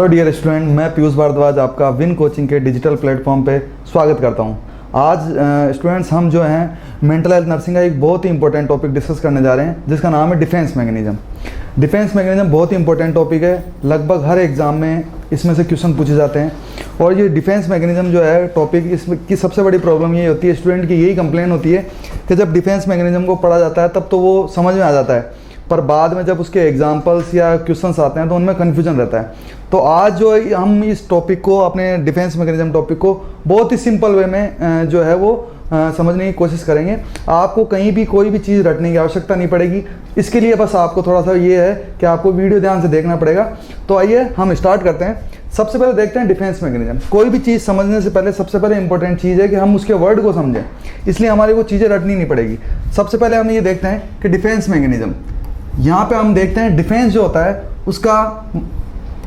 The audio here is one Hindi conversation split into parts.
हेलो डियर स्टूडेंट, मैं पीयूष भारद्वाज आपका विन कोचिंग के डिजिटल प्लेटफॉर्म पे स्वागत करता हूं। आज स्टूडेंट्स हम जो हैं मेंटल हेल्थ नर्सिंग का एक बहुत ही इंपॉर्टेंट टॉपिक डिस्कस करने जा रहे हैं जिसका नाम है डिफेंस मैकेनिज्म। डिफेंस मैकेनिज्म बहुत ही इंपॉर्टेंट टॉपिक है, लगभग हर एग्जाम में इसमें से क्वेश्चन पूछे जाते हैं। और ये डिफेंस मैकेनिज्म जो है टॉपिक, इसकी सबसे बड़ी प्रॉब्लम ये होती है, स्टूडेंट की यही कंप्लेन होती है कि जब डिफेंस मैकेनिज्म को पढ़ा जाता है तब तो वो समझ में आ जाता है, पर बाद में जब उसके एग्जाम्पल्स या क्वेश्चंस आते हैं तो उनमें कन्फ्यूजन रहता है। तो आज जो हम इस टॉपिक को, अपने डिफेंस मैकेनिज्म टॉपिक को बहुत ही सिंपल वे में जो है वो समझने की कोशिश करेंगे। आपको कहीं भी कोई भी चीज़ रटने की आवश्यकता नहीं पड़ेगी। इसके लिए बस आपको थोड़ा सा ये है कि आपको वीडियो ध्यान से देखना पड़ेगा। तो आइए हम स्टार्ट करते हैं। सबसे पहले देखते हैं डिफेंस मैकेनिज्म। कोई भी चीज़ समझने से पहले सबसे पहले इंपॉर्टेंट चीज़ है कि हम उसके वर्ड को समझें, इसलिए हमारे को चीज़ें रटनी नहीं पड़ेगी। सबसे पहले हम ये देखते हैं कि डिफेंस मैकेनिज्म, यहाँ पे हम देखते हैं डिफेंस जो होता है उसका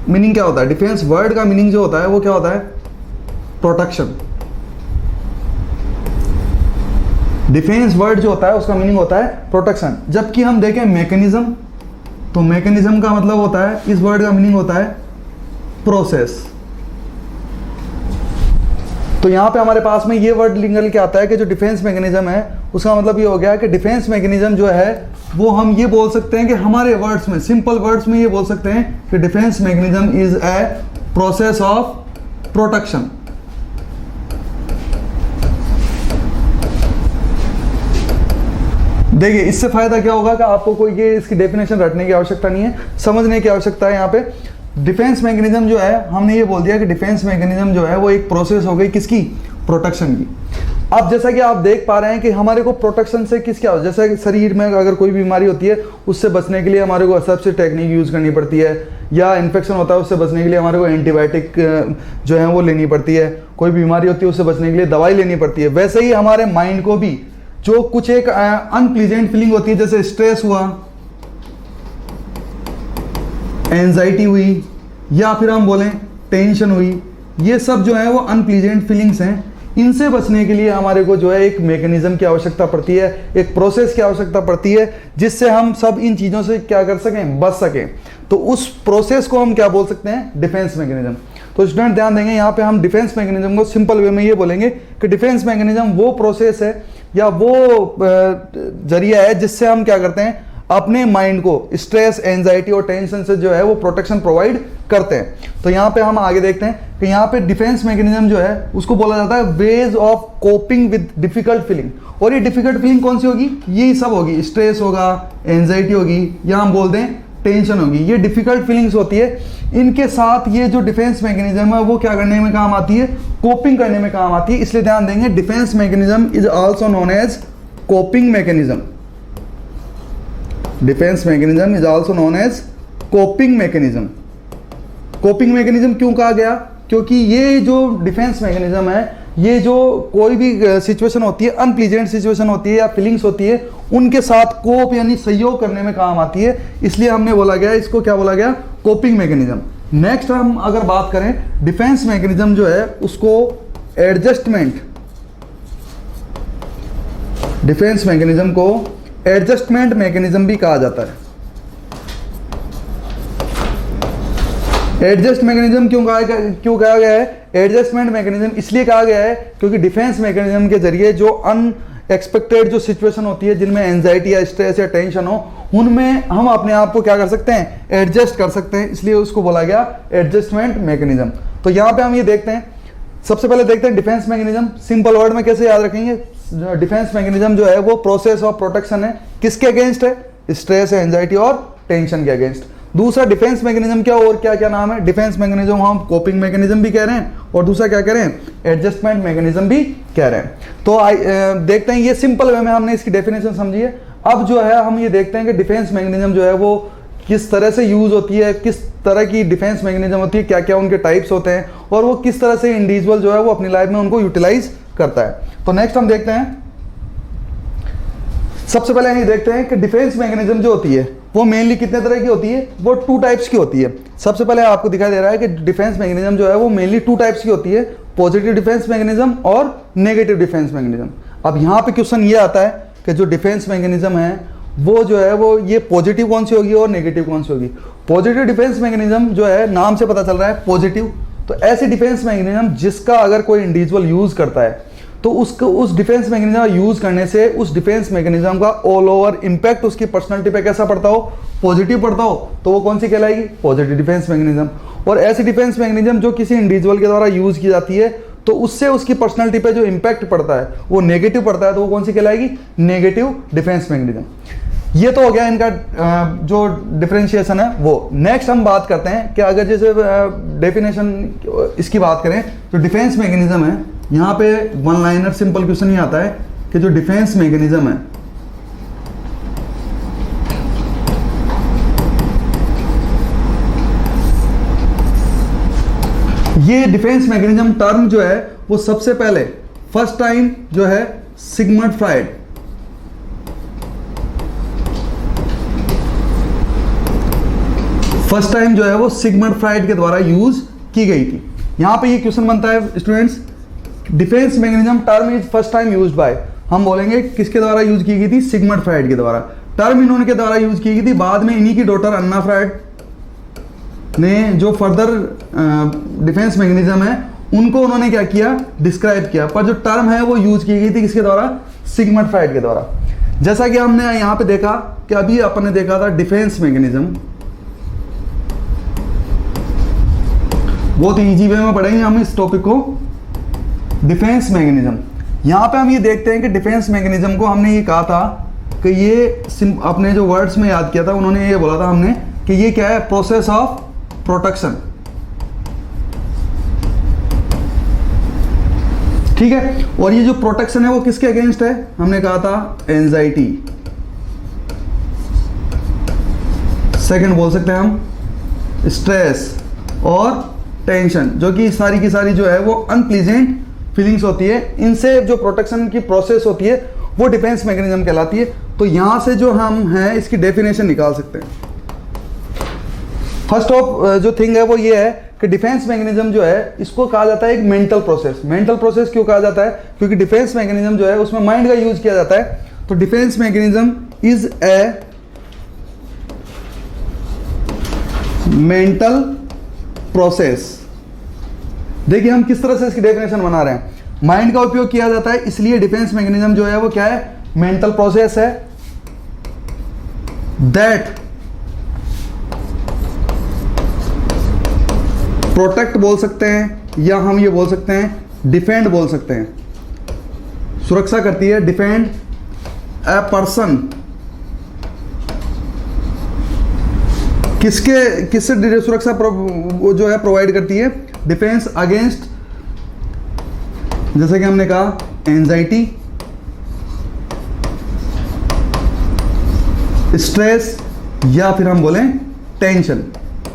मीनिंग क्या होता है। डिफेंस वर्ड का मीनिंग जो होता है वो क्या होता है? प्रोटेक्शन। डिफेंस वर्ड जो होता है उसका मीनिंग होता है प्रोटेक्शन। जबकि हम देखें मैकेनिज्म, तो मैकेनिज्म का मतलब होता है, इस वर्ड का मीनिंग होता है प्रोसेस। तो यहाँ पे हमारे पास में ये वर्ड निकल के आता है कि जो डिफेंस मैकेनिज्म है उसका मतलब ये हो गया कि डिफेंस मैकेनिज्म जो है वो हम ये बोल सकते हैं कि हमारे वर्ड्स में, सिंपल वर्ड्स में ये बोल सकते हैं कि defence mechanism is a process of protection. देखिए, इससे फायदा क्या होगा कि आपको कोई ये इसकी डेफिनेशन रटने की आवश्यकता नहीं है, समझने की आवश्यकता है। यहाँ पे डिफेंस मैकेनिज्म जो है, हमने ये बोल दिया कि डिफेंस मैकेनिज्म जो है वो एक प्रोसेस हो गई किसकी? प्रोटेक्शन की। अब जैसा कि आप देख पा रहे हैं कि हमारे को प्रोटेक्शन से किस क्या हो, जैसा कि शरीर में अगर कोई बीमारी होती है उससे बचने के लिए हमारे को सबसे टेक्निक यूज़ करनी पड़ती है, या इन्फेक्शन होता है उससे बचने के लिए हमारे को एंटीबायोटिक जो है वो लेनी पड़ती है, कोई बीमारी होती है उससे बचने के लिए दवाई लेनी पड़ती है। वैसे ही हमारे माइंड को भी जो कुछ एक अनप्लीजेंट फीलिंग होती है, जैसे स्ट्रेस हुआ, एंजाइटी हुई, या फिर हम बोलें टेंशन हुई, ये सब जो है वो अनप्लीजेंट फीलिंग्स हैं। इनसे बचने के लिए हमारे को जो है एक मैकेनिज्म की आवश्यकता पड़ती है, एक प्रोसेस की आवश्यकता पड़ती है, जिससे हम सब इन चीज़ों से क्या कर सकें? बच सकें। तो उस प्रोसेस को हम क्या बोल सकते हैं? Defence mechanism. तो स्टूडेंट ध्यान देंगे, यहाँ पे हम डिफेंस मैकेनिज्म को सिंपल वे में ये बोलेंगे कि डिफेंस मैकेनिज्म वो प्रोसेस है या वो जरिया है जिससे हम क्या करते हैं? अपने माइंड को स्ट्रेस, एंजाइटी और टेंशन से जो है वो प्रोटेक्शन प्रोवाइड करते हैं। तो यहाँ पे हम आगे देखते हैं कि यहाँ पे डिफेंस मैकेनिज्म जो है उसको बोला जाता है ways of coping with difficult feeling. और ये डिफिकल्ट फीलिंग कौन सी होगी? यही सब होगी, स्ट्रेस होगा, एंजाइटी होगी, या हम बोल दें टेंशन होगी। ये डिफिकल्ट फीलिंग्स होती है। इनके साथ ये जो डिफेंस मैकेनिज्म है वो क्या करने में काम आती है? कोपिंग करने में काम आती है। इसलिए ध्यान देंगे, defence mechanism is also known as coping mechanism. Defence mechanism is also known as coping mechanism. Coping mechanism क्यों कहा गया? क्योंकि ये जो डिफेंस मैकेनिज्म है, ये जो कोई भी सिचुएशन होती है, अनप्लीजेंट सिचुएशन होती है या फीलिंग्स होती है, उनके साथ कोप यानी सहयोग करने में काम आती है। इसलिए हमने बोला गया, इसको क्या बोला गया? Coping mechanism. नेक्स्ट हम अगर बात करें, डिफेंस मैकेनिज्म जो है उसको एडजस्टमेंट, डिफेंस मैकेनिज्म को एडजस्टमेंट मैकेनिज्म भी कहा जाता है। एडजस्ट मैकेनिज्म क्यों कहा गया है? एडजस्टमेंट मैकेनिज्म इसलिए कहा गया है क्योंकि डिफेंस मैकेनिज्म के जरिए जो अनएक्सपेक्टेड जो सिचुएशन होती है, जिनमें एंजाइटी या स्ट्रेस या टेंशन हो, उनमें हम अपने आप को क्या कर सकते हैं? एडजस्ट कर सकते हैं। इसलिए उसको बोला गया एडजस्टमेंट मैकेनिज्म। तो यहाँ पे हम ये देखते हैं, सबसे पहले देखते हैं डिफेंस मैकेनिज्म सिंपल वर्ड में कैसे याद रखेंगे। डिफेंस मैकेनिज्म जो है वो प्रोसेस ऑफ प्रोटेक्शन है। किसके अगेंस्ट है? स्ट्रेस, एंजाइटी और टेंशन के अगेंस्ट। दूसरा डिफेंस मैकेनिज्म क्या और क्या क्या नाम है? डिफेंस मैकेनिज्म हम कोपिंग मैकेनिज्म भी कह रहे हैं, और दूसरा क्या कह रहे हैं? एडजस्टमेंट मैकेनिज्म भी कह रहे हैं। तो देखते हैं, ये सिंपल वे में हमने इसकी डेफिनेशन समझी है। अब जो है हम ये देखते हैं कि डिफेंस मैकेनिज्म जो है वो किस तरह से यूज होती है, किस तरह की डिफेंस मैकेनिज्म होती है, क्या क्या उनके टाइप्स होते हैं, और वो किस तरह से इंडिविजुअल जो है वो अपनी लाइफ में उनको यूटिलाइज करता है। तो नेक्स्ट हम देखते हैं, सबसे पहले हम ये देखते हैं कि डिफेंस मैकेनिज्म जो होती है वो मेनली कितने तरह की होती है? वो 2 टाइप्स की होती है। सबसे पहले आपको दिखाई दे रहा है कि डिफेंस मैकेनिज्म जो है वो मेनली 2 टाइप्स की होती है, पॉजिटिव डिफेंस मैकेनिज्म और नेगेटिव डिफेंस मैकेनिज्म। अब यहाँ पे क्वेश्चन ये आता है कि जो डिफेंस मैकेनिज्म है वो जो है वो ये पॉजिटिव कौन सी होगी और नेगेटिव कौन सी होगी। पॉजिटिव डिफेंस मैकेनिज्म जो है नाम से पता चल रहा है पॉजिटिव, तो ऐसी डिफेंस मैकेनिज्म जिसका अगर कोई इंडिविजुअल यूज करता है तो उसको उस डिफेंस मैकेनिज्म का यूज करने से उस डिफेंस मैकेनिज्म का ऑल ओवर इंपैक्ट उसकी पर्सनालिटी पे कैसा पड़ता हो, पॉजिटिव पड़ता हो, तो वो कौन सी कहलाएगी, पॉजिटिव डिफेंस मैकेनिज्म। और ऐसी डिफेंस मैकेनिज्म जो किसी इंडिविजुअल के द्वारा यूज की जाती है तो उससे उसकी पर्सनालिटी पे जो इंपैक्ट पड़ता है वो नेगेटिव पड़ता है, तो वो कौन सी कहलाएगी, नेगेटिव डिफेंस मैकेनिज्म। ये तो हो गया इनका जो डिफरेंशिएशन है वो। नेक्स्ट हम बात करते हैं कि अगर जैसे डेफिनेशन इसकी बात करें तो डिफेंस मैकेनिज्म है, यहाँ पे वन लाइनर सिंपल क्वेश्चन ही आता है कि जो डिफेंस मैकेनिज्म है ये डिफेंस मैकेनिज्म टर्म जो है वो सबसे पहले फर्स्ट टाइम जो है सिगमंड फ्राइड के द्वारा यूज की गई थी। यहां पे ये क्वेश्चन बनता है students, defence mechanism term is first time used by, हम बोलेंगे किसके द्वारा यूज की गई थी, सिगमंड फ्राइड के द्वारा। टर्म इन्होंने के द्वारा यूज की गई थी, बाद में इन्हीं की डॉटर अन्ना फ्राइड ने जो फर्दर डिफेंस मैकेनिज्म है उनको उन्होंने क्या किया, डिस्क्राइब किया, पर जो टर्म है वो यूज की गई थी किसके द्वारा, सिगमंड फ्राइड के द्वारा। जैसा कि हमने यहाँ पे देखा कि अभी अपन ने देखा था डिफेंस मैकेनिज्म, बहुत इजी वे में पढ़ेंगे हम इस टॉपिक को, डिफेंस मैकेनिज्म। यहां पे हम ये देखते हैं कि डिफेंस मैकेनिज्म को हमने ये कहा था कि ये अपने जो वर्ड्स में याद किया था, उन्होंने ये बोला था हमने कि ये क्या है, प्रोसेस ऑफ प्रोटेक्शन, ठीक है। और ये जो प्रोटेक्शन है वो किसके अगेंस्ट है, हमने कहा था एंजाइटी, सेकंड बोल सकते हैं हम स्ट्रेस और टेंशन, जो कि सारी की सारी जो है वो अनप्लीजेंट फीलिंग्स होती है, इनसे जो प्रोटेक्शन की प्रोसेस होती है वो डिफेंस मैकेनिज्म कहलाती है। तो यहां से जो हम हैं इसकी डेफिनेशन निकाल सकते हैं। फर्स्ट ऑफ जो थिंग है वो ये है कि डिफेंस मैकेनिज्म जो है इसको कहा जाता है एक मेंटल प्रोसेस। मेंटल प्रोसेस क्यों कहा जाता है, क्योंकि डिफेंस मैकेनिज्म जो है उसमें माइंड का यूज किया जाता है। तो defence mechanism is a mental process. देखिए हम किस तरह से इसकी डेफिनेशन बना रहे हैं, माइंड का उपयोग किया जाता है, इसलिए डिफेंस मैकेनिज्म जो है वो क्या है, मेंटल प्रोसेस है दैट प्रोटेक्ट बोल सकते हैं, या हम ये बोल सकते हैं डिफेंड बोल सकते हैं, सुरक्षा करती है, डिफेंड ए पर्सन, किससे सुरक्षा जो है प्रोवाइड करती है, डिफेंस अगेंस्ट, जैसे कि हमने कहा एंजाइटी, स्ट्रेस, या फिर हम बोलें टेंशन।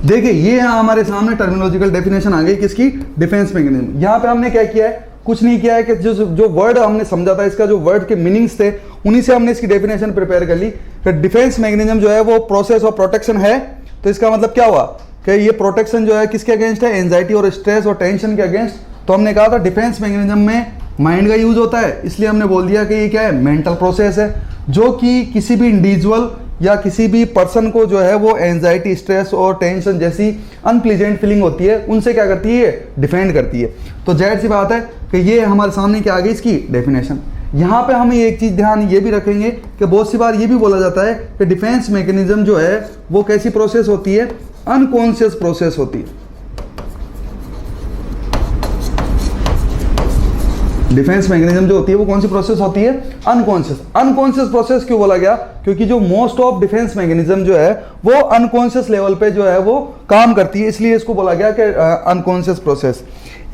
देखिए ये हमारे सामने टर्मिनोलॉजिकल डेफिनेशन आ गई किसकी, डिफेंस मैकेनिज्म। यहां पे हमने क्या किया है, कुछ नहीं किया है कि जो वर्ड हमने समझा था, इसका जो वर्ड के मीनिंग्स थे उन्हीं से हमने इसकी डेफिनेशन प्रिपेयर कर ली कि डिफेंस मैकेनिज्म जो है वो प्रोसेस ऑफ प्रोटेक्शन है। तो इसका मतलब क्या हुआ कि ये प्रोटेक्शन जो है किसके अगेंस्ट है, एंजाइटी और स्ट्रेस और टेंशन के अगेंस्ट। तो हमने कहा था डिफेंस मैकेनिज्म में माइंड का यूज होता है, इसलिए हमने बोल दिया कि ये क्या है, मेंटल प्रोसेस है, जो कि किसी भी इंडिविजुअल या किसी भी पर्सन को जो है वो एंजाइटी, स्ट्रेस और टेंशन जैसी अनप्लीजेंट फीलिंग होती है उनसे क्या करती है, डिफेंड करती है। तो जाहिर सी बात है कि ये हमारे सामने क्या आ गई इसकी डेफिनेशन। यहाँ पे हम एक चीज़ ध्यान ये भी रखेंगे कि बहुत सी बार ये भी बोला जाता है कि डिफेंस मैकेनिज्म जो है वो कैसी प्रोसेस होती है, अनकॉन्शियस प्रोसेस होती है। डिफेंस मैकेनिज्म जो होती है वो कौन सी प्रोसेस होती है, अनकॉन्शियस। अनकॉन्शियस प्रोसेस क्यों बोला गया, क्योंकि जो मोस्ट ऑफ डिफेंस मैकेनिज्म जो है वो अनकॉन्शियस लेवल पे जो है वो काम करती है, इसलिए इसको बोला गया कि अनकॉन्शियस प्रोसेस।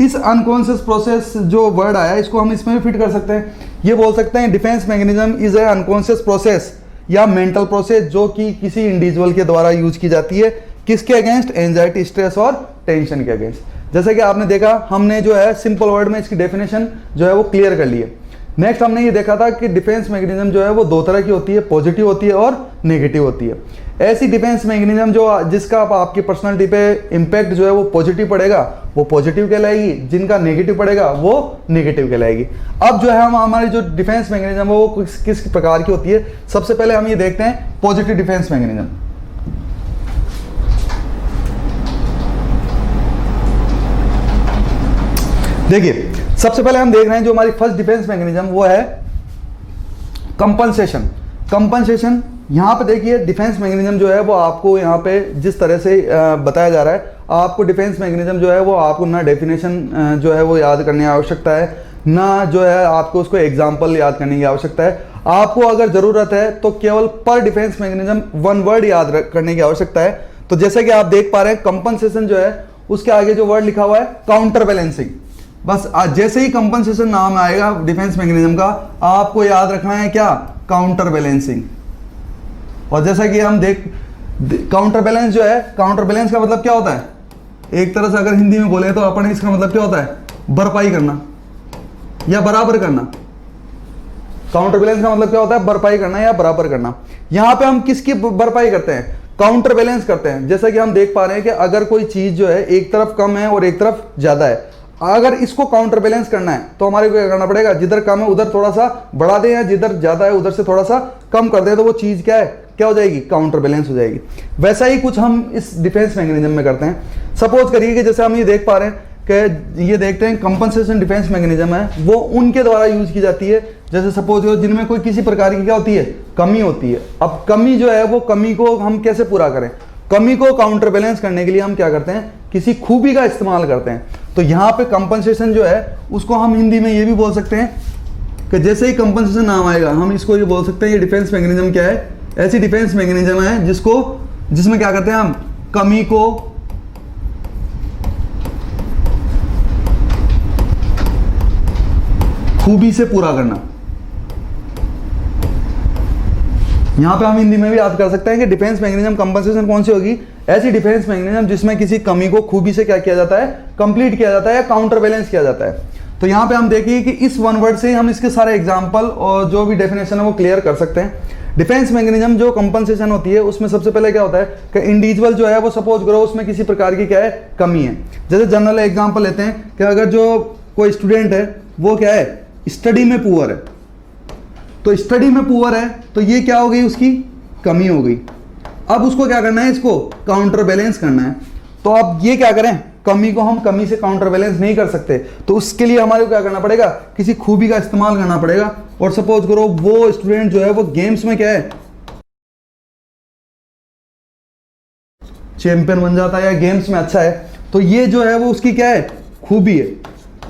इस अनकॉन्शियस प्रोसेस जो वर्ड आया इसको हम इसमें भी फिट कर सकते हैं, ये बोल सकते हैं defence mechanism is a unconscious process या मेंटल प्रोसेस जो कि किसी इंडिविजुअल के द्वारा यूज की जाती है, किसके अगेंस्ट, एंजाइटी, स्ट्रेस और टेंशन के अगेंस्ट। जैसे कि आपने देखा हमने जो है सिंपल वर्ड में इसकी डेफिनेशन जो है वो क्लियर कर ली है। नेक्स्ट हमने ये देखा था कि डिफेंस मैकेनिज्म जो है वो दो तरह की होती है, पॉजिटिव होती है और नेगेटिव होती है। ऐसी डिफेंस मैकेनिज्म जो जिसका आपकी पर्सनालिटी पे इम्पैक्ट जो है वो पॉजिटिव पड़ेगा वो पॉजिटिव कहलाएगी, जिनका नेगेटिव पड़ेगा वो नेगेटिव कहलाएगी। अब जो है हम हमारी जो डिफेंस मैकेनिज्म है वो किस प्रकार की होती है, सबसे पहले हम ये देखते हैं पॉजिटिव डिफेंस मैकेनिज्म। देखिए सबसे पहले हम देख रहे हैं जो हमारी फर्स्ट डिफेंस मैकेनिज्म वो है कंपनसेशन। कंपनसेशन यहाँ पे देखिए डिफेंस मैकेनिज्म जो है वो आपको यहाँ पे जिस तरह से बताया जा रहा है, आपको डिफेंस मैकेनिज्म जो है वो आपको ना डेफिनेशन जो है वो याद करने की आवश्यकता है, ना जो है आपको उसको एग्जाम्पल याद करने की आवश्यकता है। आपको अगर ज़रूरत है तो केवल पर डिफेंस मैकेनिज्म वन वर्ड याद करने की आवश्यकता है। तो जैसे कि आप देख पा रहे हैं कंपनसेशन जो है उसके आगे जो वर्ड लिखा हुआ है काउंटर बैलेंसिंग। बस जैसे ही कंपनसेशन नाम आएगा डिफेंस मैकेनिज्म का, आपको याद रखना है क्या, काउंटर बैलेंसिंग। और जैसा कि हम काउंटर बैलेंस जो है, काउंटर बैलेंस का मतलब क्या होता है, एक तरह से अगर हिंदी में बोले तो अपन इसका मतलब क्या होता है, भरपाई करना या बराबर करना। काउंटर बैलेंस का मतलब क्या होता है, भरपाई करना या बराबर करना। यहां पे हम किसकी भरपाई करते हैं, काउंटर बैलेंस करते हैं। जैसा कि हम देख पा रहे हैं कि अगर कोई चीज जो है एक तरफ कम है और एक तरफ ज्यादा है, अगर इसको काउंटर बैलेंस करना है तो हमारे को क्या करना पड़ेगा, जिधर कम है उधर थोड़ा सा बढ़ा दें या जिधर ज्यादा है उधर से थोड़ा सा कम कर दें, तो वो चीज क्या है, क्या हो जाएगी, काउंटर बैलेंस हो जाएगी। वैसा ही कुछ हम इस डिफेंस मैकेनिज्म में करते हैं। सपोज करिए कि जैसे हम ये देख पा रहे हैं कि ये देखते हैं कंपनसेशन डिफेंस मैकेनिज्म है वो उनके द्वारा यूज की जाती है जैसे सपोज करो जिनमें कोई किसी प्रकार की क्या होती है, कमी होती है। अब कमी जो है वो कमी को हम कैसे पूरा करें, कमी को काउंटर बैलेंस करने के लिए हम क्या करते हैं, किसी खूबी का इस्तेमाल करते हैं। तो यहाँ पे कंपनसेशन जो है उसको हम हिंदी में ये भी बोल सकते हैं कि जैसे ही कंपनसेशन नाम आएगा हम इसको ये बोल सकते हैं, ये डिफेंस मैकेनिज्म क्या है, ऐसी डिफेंस मैकेनिज्म है जिसमें क्या करते हैं हम कमी को खूबी से पूरा करना। यहां पे हम हिंदी में भी याद कर सकते हैं कि डिफेंस मैकेनिज्म कंपनसेशन कौन सी होगी, ऐसी डिफेंस मैकेनिज्म जिसमें किसी कमी को खूबी से क्या किया जाता है, कंप्लीट किया जाता है या काउंटर बैलेंस किया जाता है। तो यहां पे हम देखिए कि इस वन वर्ड से हम इसके सारे एग्जांपल और जो भी डेफिनेशन है वो क्लियर कर सकते हैं। डिफेंस मैकेनिज्म जो कंपनसेशन होती है उसमें सबसे पहले क्या होता है कि इंडिविजुअल जो है वो सपोज करो उसमें किसी प्रकार की क्या है, कमी है। जैसे जनरल एग्जाम्पल लेते हैं कि अगर जो कोई स्टूडेंट है वो क्या है, स्टडी में पुअर है, तो स्टडी में पुअर है तो ये क्या हो गई, उसकी कमी हो गई। अब उसको क्या करना है, इसको काउंटर बैलेंस करना है। तो अब ये क्या करें, कमी को हम कमी से काउंटर बैलेंस नहीं कर सकते, तो उसके लिए हमारे को क्या करना पड़ेगा, किसी खूबी का इस्तेमाल करना पड़ेगा। और सपोज करो वो स्टूडेंट जो है वो गेम्स में क्या है, चैंपियन बन जाता है या गेम्स में अच्छा है, तो ये जो है वो उसकी क्या है, खूबी है।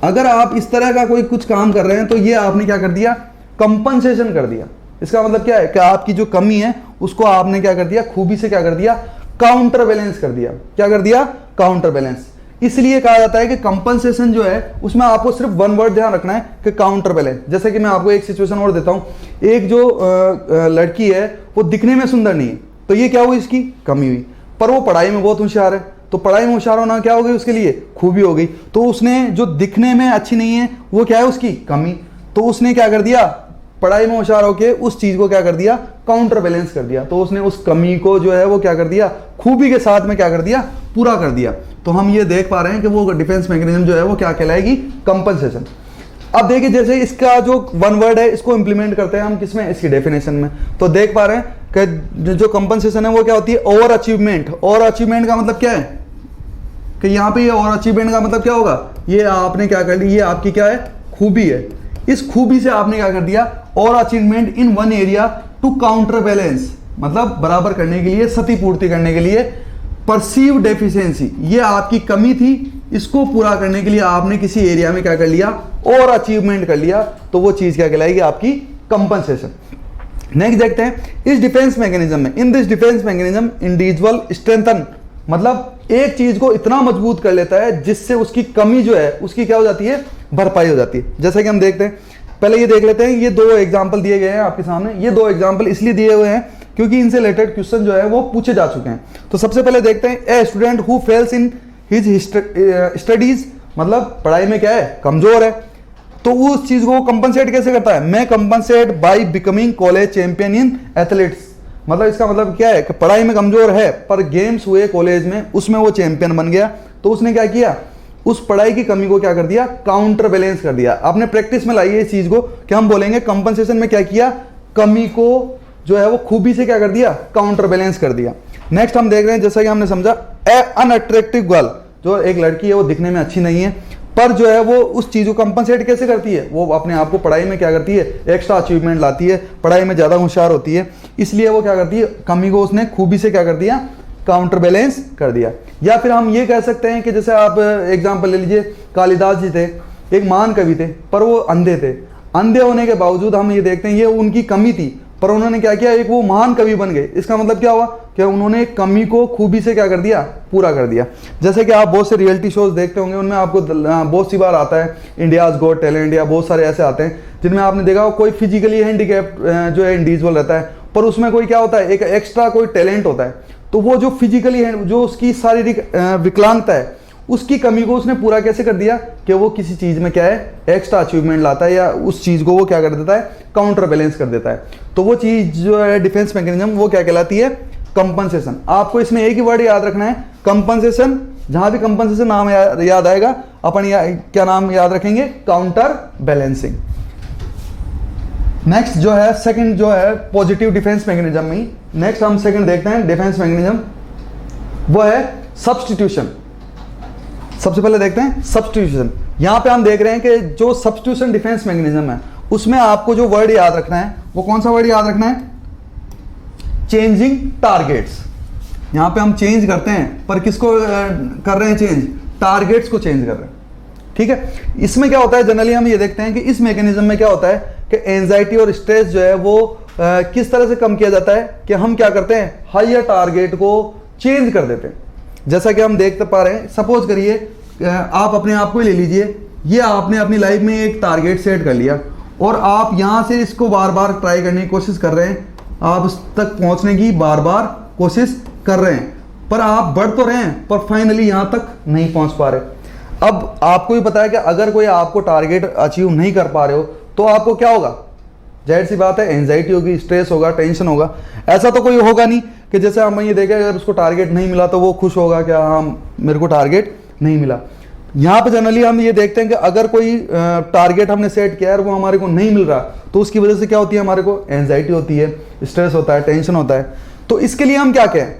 अगर आप इस तरह का कोई कुछ काम कर रहे हैं तो ये आपने क्या कर दिया, कंपनसेशन कर दिया। इसका मतलब क्या है कि आपकी जो कमी है उसको आपने क्या कर दिया, खूबी से क्या कर दिया, काउंटर बैलेंस कर दिया। क्या कर दिया, काउंटर बैलेंस। इसलिए कहा जाता है कि कंपनसेशन जो है उसमें आपको सिर्फ वन वर्ड ध्यान रखना है कि काउंटर बैलेंस। जैसे कि मैं आपको एक सिचुएशन और देता हूं, एक जो लड़की है वो दिखने में सुंदर नहीं है, तो ये क्या हुई, इसकी कमी हुई। पर वो पढ़ाई में बहुत होशियार है, तो पढ़ाई में होशियार होना क्या हो गई, उसके लिए खूबी हो गई। तो उसने जो दिखने में अच्छी नहीं है वो क्या है, उसकी कमी। तो उसने क्या कर दिया, पढ़ाई में होशियार होकर उस चीज को क्या कर दिया, काउंटर बैलेंस कर दिया। तो उसने उस कमी को जो है वो क्या कर दिया, खूबी के साथ में क्या कर दिया, पूरा कर दिया। तो हम ये देख पा रहे हैं कि वो डिफेंस मैकेनिज्म जो है वो क्या कहलाएगी, कंपनसेशन। अब देखिए जैसे इसका जो वन वर्ड है इसको इंप्लीमेंट करते हैं हम किसमें, इसकी डेफिनेशन में। तो देख पा रहे हैं कि जो कंपनसेशन है वो क्या होती है, ओवर अचीवमेंट। ओवर अचीवमेंट का मतलब क्या है कि यहाँ पे ये ओवर अचीवमेंट का मतलब क्या होगा, ये आपने क्या कर ली, ये आपकी क्या है, खूबी है। इस खूबी से आपने क्या कर दिया, और achievement in one area to counterbalance, मतलब बराबर करने के लिए, क्षति पूर्ति करने के लिए। परसीव डेफिशिएंसी, ये आपकी कमी थी, इसको पूरा करने के लिए आपने किसी एरिया में क्या कर लिया, और अचीवमेंट कर लिया, तो वो चीज क्या कहलाएगी, आपकी कंपनसेशन। नेक्स्ट देखते हैं इस डिफेंस मैकेनिज्म में, in this defence mechanism individual strengthen, मतलब एक चीज को इतना मजबूत कर लेता है जिससे उसकी कमी जो है उसकी क्या हो जाती है, भरपाई हो जाती है। जैसे कि हम देखते हैं, पहले ये देख लेते हैं, ये दो एग्जाम्पल दिए गए हैं आपके सामने। ये दो एग्जाम्पल इसलिए दिए हुए हैं क्योंकि इनसे रिलेटेड क्वेश्चन जो है वो पूछे जा चुके हैं। तो सबसे पहले देखते हैं, a student who fails in his studies, मतलब पढ़ाई में क्या है, कमजोर है, तो उस चीज को कंपनसेट कैसे करता है, मैं compensate by becoming college champion in athletics, मतलब इसका मतलब क्या है कि पढ़ाई में कमजोर है पर गेम्स हुए कॉलेज में, उसमें वो चैंपियन बन गया, तो उसने क्या किया, उस पढ़ाई की कमी को क्या कर दिया, काउंटर बैलेंस कर दिया। आपने प्रैक्टिस में लाई है इस चीज को कि हम बोलेंगे कंपनसेशन में क्या किया, कमी को जो है वो खूबी से क्या कर दिया, काउंटर बैलेंस कर दिया। नेक्स्ट हम देख रहे हैं, जैसा कि हमने समझा, अनअट्रैक्टिव गर्ल, जो एक लड़की है वो दिखने में अच्छी नहीं है पर जो है वो उस चीज को कंपनसेट कैसे करती है, वो अपने आप को पढ़ाई में क्या करती है, एक्स्ट्रा अचीवमेंट लाती है, पढ़ाई में ज्यादा होशियार होती है, इसलिए वो क्या करती है, कमी को उसने खूबी से क्या कर दिया, काउंटर बैलेंस कर दिया। या फिर हम ये कह सकते हैं कि जैसे आप एग्जांपल ले लीजिए, कालिदास जी थे, एक महान कवि थे पर वो अंधे थे। अंधे होने के बावजूद हम ये देखते हैं ये उनकी कमी थी पर उन्होंने क्या किया, एक वो महान कवि बन गए। इसका मतलब क्या हुआ कि उन्होंने कमी को खूबी से क्या कर दिया, पूरा कर दिया। जैसे कि आप बहुत से रियलिटी शोज देखते होंगे, उनमें आपको बहुत सी बार आता है इंडियाज गॉट टैलेंट या बहुत सारे ऐसे आते हैं जिनमें आपने देखा हो कोई फिजिकली हैंडीकैप्ड जो है इंडिविजुअल रहता है पर उसमें कोई क्या होता है, एक एक्स्ट्रा कोई टैलेंट होता है, तो वो जो फिजिकली है, जो उसकी शारीरिक विकलांगता है, उसकी कमी को उसने पूरा कैसे कर दिया कि वो किसी चीज में क्या है, एक्स्ट्रा अचीवमेंट लाता है या उस चीज को वो क्या कर देता है, काउंटर बैलेंस कर देता है। तो वो चीज जो है डिफेंस मैकेनिज्म, वो क्या कहलाती है, कंपनसेशन। आपको इसमें एक ही वर्ड याद रखना है, कंपनसेशन। जहां भी कंपनसेशन नाम याद आएगा अपन क्या नाम याद रखेंगे, काउंटर बैलेंसिंग। नेक्स्ट जो है सेकंड जो है पॉजिटिव डिफेंस मैकेनिज्म में, नेक्स्ट हम सेकंड देखते हैं डिफेंस मैकेनिज्म, वो है सब्स्टिट्यूशन। सबसे पहले देखते हैं सब्स्टिट्यूशन। यहां पे हम देख रहे हैं कि जो सब्स्टिट्यूशन डिफेंस मैकेनिज्म है उसमें आपको जो वर्ड याद रखना है वो कौन सा वर्ड याद रखना है, चेंजिंग टारगेट्स। यहां पे हम चेंज करते हैं पर किसको कर रहे हैं चेंज, टारगेट्स को चेंज कर रहे हैं, ठीक है। इसमें क्या होता है, जनरली हम ये देखते हैं कि इस मैकेनिज्म में क्या होता है कि एंजाइटी और स्ट्रेस जो है वो किस तरह से कम किया जाता है कि हम क्या करते हैं, हायर टारगेट को चेंज कर देते हैं। जैसा कि हम देखते पा रहे हैं, सपोज करिए आप अपने आप को ले लीजिए, ये आपने अपनी लाइफ में एक टारगेट सेट कर लिया और आप यहां से इसको बार बार ट्राई करने की कोशिश कर रहे हैं, आप उस तक पहुंचने की बार बार कोशिश कर रहे हैं पर आप बढ़ तो रहे हैं पर फाइनली यहां तक नहीं पहुंच पा रहे। अब आपको भी पता है कि अगर कोई आपको टारगेट अचीव नहीं कर पा रहे हो तो आपको क्या होगा, जाहिर सी बात है एंजाइटी होगी, स्ट्रेस होगा, टेंशन होगा। ऐसा तो कोई होगा नहीं कि जैसे हम ये देखें अगर उसको टारगेट नहीं मिला तो वो खुश होगा कि हाँ मेरे को टारगेट नहीं मिला। यहाँ पे जनरली हम ये देखते हैं कि अगर कोई टारगेट हमने सेट किया है और वो हमारे को नहीं मिल रहा तो उसकी वजह से क्या होती है, हमारे को एंजाइटी होती है, स्ट्रेस होता है, टेंशन होता है। तो इसके लिए हम क्या कहें,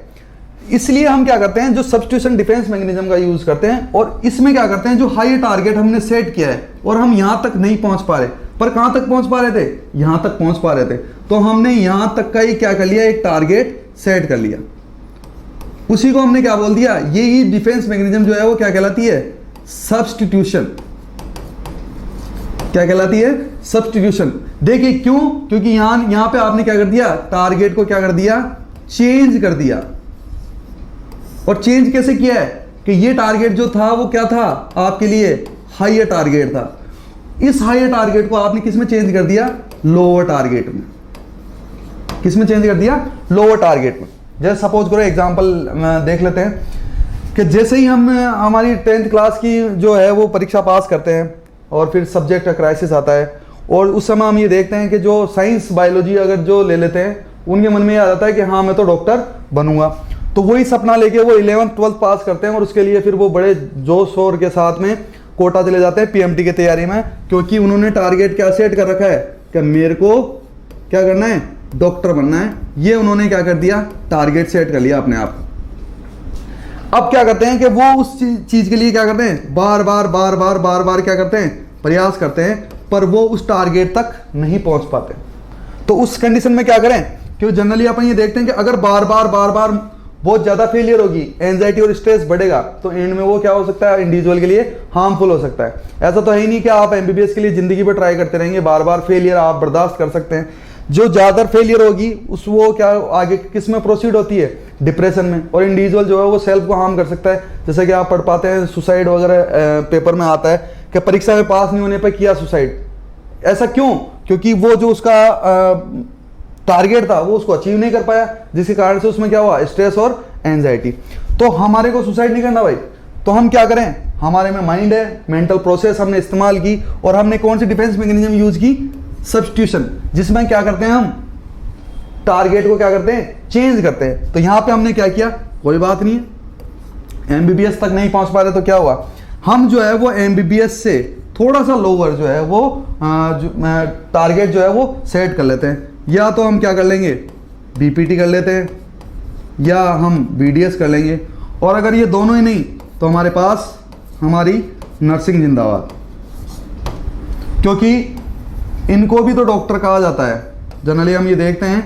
इसलिए हम क्या करते हैं, जो सब्स्टिट्यूशन डिफेंस मैकेनिज्म का यूज करते हैं और इसमें क्या करते हैं, जो हाई टारगेट हमने सेट किया है और हम यहां तक नहीं पहुंच पा रहे, पर कहां तक पहुंच पा रहे थे, यहां तक पहुंच पा रहे थे, तो हमने यहां तक का ही क्या कर लिया, एक टारगेट सेट कर लिया, उसी को हमने क्या बोल दिया, यही डिफेंस मैकेनिज्म जो है वो क्या कहलाती है, सब्स्टिट्यूशन। क्या कहलाती है, सब्स्टिट्यूशन। देखिए क्यों, क्योंकि यहां पे आपने क्या कर दिया, टारगेट को क्या कर दिया, चेंज कर दिया। और चेंज कैसे किया है कि ये टारगेट जो था वो क्या था आपके लिए, हायर टारगेट था। इस हायर टारगेट को आपने किस में चेंज कर दिया, लोअर टारगेट में। किस में चेंज कर दिया, लोअर टारगेट में। जैसे सपोज करो एग्जांपल देख लेते हैं कि जैसे ही हम हमारी 10th क्लास की जो है वो परीक्षा पास करते हैं और फिर सब्जेक्ट का क्राइसिस आता है और उस समय हम ये देखते हैं कि जो साइंस बायोलॉजी अगर जो ले लेते हैं उनके मन में ये आ जाता है कि हाँ मैं तो डॉक्टर बनूंगा, तो वही सपना लेके वो 11th 12th पास करते हैं और उसके लिए फिर वो बड़े जोश शोर के साथ में कोटा चले जाते हैं पीएमटी की तैयारी में, क्योंकि उन्होंने टारगेट क्या सेट कर रखा है कि मेरे को क्या करना है, डॉक्टर बनना है। ये उन्होंने क्या कर दिया, टारगेट सेट कर लिया अपने आप। अब क्या करते हैं कि वो उस चीज के लिए क्या करते हैं, बार बार बार बार बार बार क्या करते हैं, प्रयास करते हैं, पर वो उस टारगेट तक नहीं पहुंच पाते। तो उस कंडीशन में क्या करें, क्योंकि जनरली अपन ये देखते हैं कि अगर बार बार बार बार बहुत ज्यादा फेलियर होगी, एंजाइटी और स्ट्रेस बढ़ेगा, तो एंड में वो क्या हो सकता है, इंडिविजुअल के लिए हार्मफुल हो सकता है। ऐसा तो है ही नहीं कि आप एमबीबीएस के लिए जिंदगी पर ट्राई करते रहेंगे, बार बार फेलियर आप बर्दाश्त कर सकते हैं। जो ज्यादा फेलियर होगी उस वो क्या आगे किस में प्रोसीड होती है, डिप्रेशन में, और इंडिविजुअल जो है वो सेल्फ को हार्म कर सकता है। जैसे कि आप पढ़ पाते हैं सुसाइड वगैरह पेपर में आता है कि परीक्षा में पास नहीं होने पर किया सुसाइड। ऐसा क्यों, क्योंकि वो जो उसका टारगेट था वो उसको अचीव नहीं कर पाया, जिसके कारण से उसमें क्या हुआ, स्ट्रेस और एंजाइटी। तो हमारे को सुसाइड नहीं करना भाई, तो हम क्या करें, हमारे में माइंड है, मेंटल प्रोसेस हमने इस्तेमाल की और हमने कौन सी डिफेंस मैकेनिज्म यूज की, सब्स्टिट्यूशन, जिसमें क्या करते हैं हम टारगेट को क्या करते हैं, चेंज करते हैं। तो यहां पे हमने क्या किया, कोई बात नहीं है, एमबीबीएस तक नहीं पहुंच पा रहे तो क्या हुआ, हम जो है वो एमबीबीएस से थोड़ा सा लोअर जो है वो टारगेट जो है वो सेट कर लेते हैं। या तो हम क्या कर लेंगे, बीपीटी कर लेते हैं, या हम बीडीएस कर लेंगे, और अगर ये दोनों ही नहीं तो हमारे पास हमारी नर्सिंग जिंदाबाद, क्योंकि इनको भी तो डॉक्टर कहा जाता है। जनरली हम ये देखते हैं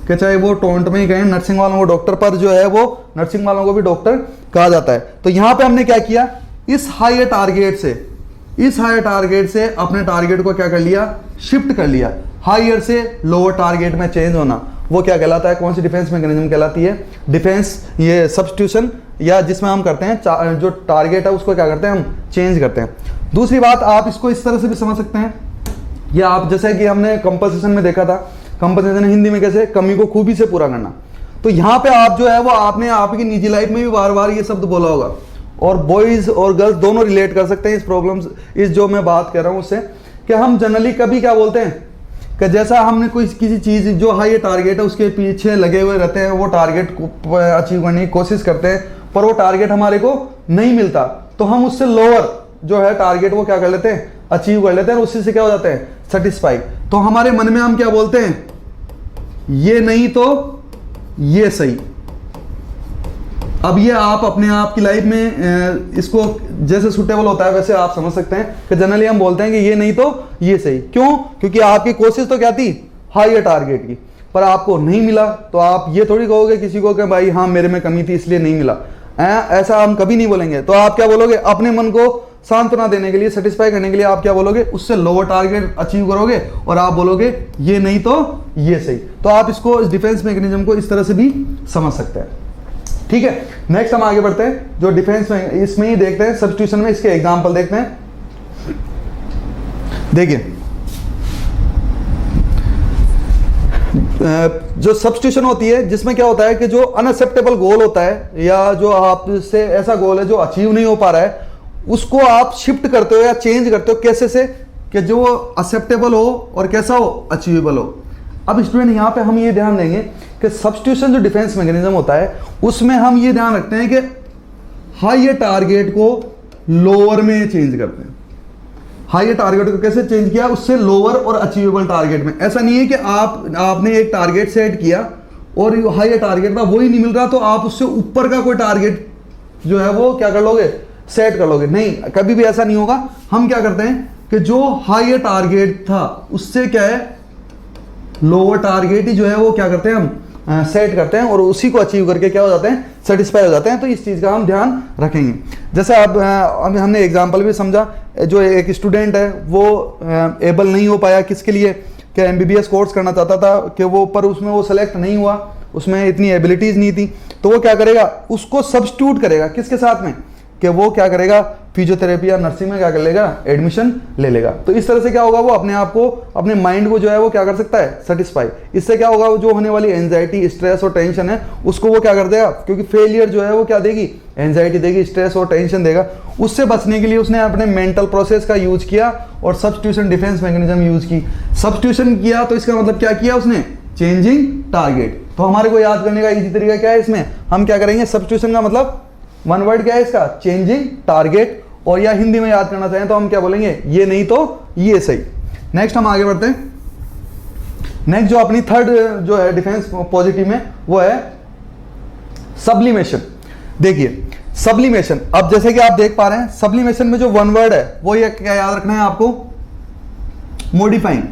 कि चाहे वो टोंट में ही कहें नर्सिंग वालों को डॉक्टर, पर जो है वो नर्सिंग वालों को भी डॉक्टर कहा जाता है। तो यहां पे हमने क्या किया, इस हायर टारगेट से अपने टारगेट को क्या कर लिया, शिफ्ट कर लिया। हायर से लोअर टारगेट में चेंज होना वो क्या कहलाता है, कौन सी डिफेंस मैकेनिज्म कहलाती है, डिफेंस ये सब्स्टिट्यूशन, या जिसमें हम करते हैं जो टारगेट है उसको क्या करते हैं, हम चेंज करते हैं। दूसरी बात, आप इसको इस तरह से भी समझ सकते हैं, या आप जैसे कि हमने कंपनसेशन में देखा था, कंपनसेशन हिंदी में कैसे, कमी को खूबी से पूरा करना। तो यहाँ पे आप जो है वो आपने आपकी निजी लाइफ में भी बार बार ये शब्द बोला होगा, और बॉयज और गर्ल्स दोनों रिलेट कर सकते हैं इस प्रॉब्लम्स, इस जो मैं बात कर रहा हूँ उससे, कि हम जनरली कभी क्या बोलते हैं कि जैसा हमने कोई किसी चीज़ जो हाई टारगेट है उसके पीछे लगे हुए रहते हैं, वो टारगेट को अचीव करने की कोशिश करते हैं, पर वो टारगेट हमारे को नहीं मिलता, तो हम उससे लोअर जो है टारगेट वो क्या कर लेते हैं, अचीव कर लेते हैं, और उसी से क्या हो जाते हैं, सेटिस्फाई। तो हमारे मन में हम क्या बोलते हैं, ये नहीं तो ये सही। अब ये आप अपने आप की लाइफ में इसको जैसे सुटेबल होता है वैसे आप समझ सकते हैं कि जनरली हम बोलते हैं कि ये नहीं तो ये सही। क्यों, क्योंकि आपकी कोशिश तो क्या थी, हायर टारगेट की, पर आपको नहीं मिला, तो आप ये थोड़ी कहोगे किसी को कि भाई हाँ मेरे में कमी थी इसलिए नहीं मिला, ऐसा हम कभी नहीं बोलेंगे। तो आप क्या बोलोगे, अपने मन को सांत्वना देने के लिए, सेटिस्फाई करने के लिए आप क्या बोलोगे, उससे लोअर टारगेट अचीव करोगे, और आप बोलोगे ये नहीं तो ये सही। तो आप इसको, इस डिफेंस मैकेनिज्म को इस तरह से भी समझ सकते हैं। ठीक है, नेक्स्ट हम आगे बढ़ते हैं, जो डिफेंस में इसमें ही देखते हैं, सब्स्टिट्यूशन में इसके एग्जांपल देखते हैं। देखिए, जो सब्स्टिट्यूशन होती है जिसमें क्या होता है कि जो अनएक्सेप्टेबल गोल होता है, या जो आपसे ऐसा गोल है जो अचीव नहीं हो पा रहा है, उसको आप शिफ्ट करते हो या चेंज करते हो, कैसे से कि जो एक्सेप्टेबल हो और कैसा हो, अचीवेबल हो। अब स्टूडेंट यहाँ पे हम ये ध्यान देंगे कि सब्स्टिट्यूशन जो डिफेंस मैकेनिज्म होता है उसमें हम ये ध्यान रखते हैं कि हाई टारगेट को लोअर में चेंज करते हैं। हाई टारगेट को कैसे चेंज किया, उससे लोअर और अचीवेबल टारगेट में। ऐसा नहीं है कि आपने एक टारगेट सेट किया और हाई टारगेट था वही नहीं मिल रहा तो आप उससे ऊपर का कोई टारगेट जो है वो क्या कर लोगे, सेट कर लोगे। नहीं, कभी भी ऐसा नहीं होगा। हम क्या करते हैं कि जो हाई टारगेट था उससे क्या है, लोअर टारगेट ही जो है वो क्या करते हैं, हम सेट करते हैं, और उसी को अचीव करके क्या हो जाते हैं, सेटिस्फाई हो जाते हैं। तो इस चीज़ का हम ध्यान रखेंगे। जैसे अब हमने एग्जांपल भी समझा, जो एक स्टूडेंट है वो एबल नहीं हो पाया, किसके लिए, कि एमबीबीएस कोर्स करना चाहता था कि वो, पर उसमें वो सेलेक्ट नहीं हुआ, उसमें इतनी एबिलिटीज़ नहीं थी, तो वो क्या करेगा, उसको सब्स्टिट्यूट करेगा किसके साथ में, कि वो क्या करेगा, फिजियोथेरेपी या नर्सिंग में क्या कर लेगा, एडमिशन ले लेगा। तो इस तरह से क्या होगा, वो अपने आप को, अपने माइंड को जो है वो क्या कर सकता है, सेटिस्फाई। इससे क्या होगा, जो होने वाली एंजाइटी, स्ट्रेस और टेंशन है उसको वो क्या कर देगा, क्योंकि फेलियर जो है वो क्या देगी, एंजाइटी देगी, स्ट्रेस और टेंशन देगा। उससे बचने के लिए उसने अपने मेंटल प्रोसेस का यूज किया और सब्स्टिट्यूशन डिफेंस मैकेनिज्म यूज की। सब्स्टिट्यूशन किया तो इसका मतलब क्या किया उसने, चेंजिंग टारगेट। तो हमारे को याद करने का इजी तरीका क्या है, इसमें हम क्या करेंगे, सब्स्टिट्यूशन का मतलब वन वर्ड क्या है इसका, चेंजिंग टारगेट, और या हिंदी में याद करना चाहें तो हम क्या बोलेंगे, ये नहीं तो ये सही। नेक्स्ट हम आगे बढ़ते हैं। नेक्स्ट जो अपनी थर्ड जो है डिफेंस पॉजिटिव में वो है सब्लिमेशन। देखिए सब्लिमेशन, अब जैसे कि आप देख पा रहे हैं सब्लिमेशन में जो वन वर्ड है वो ये क्या याद रखना है आपको, मॉडिफाइंग।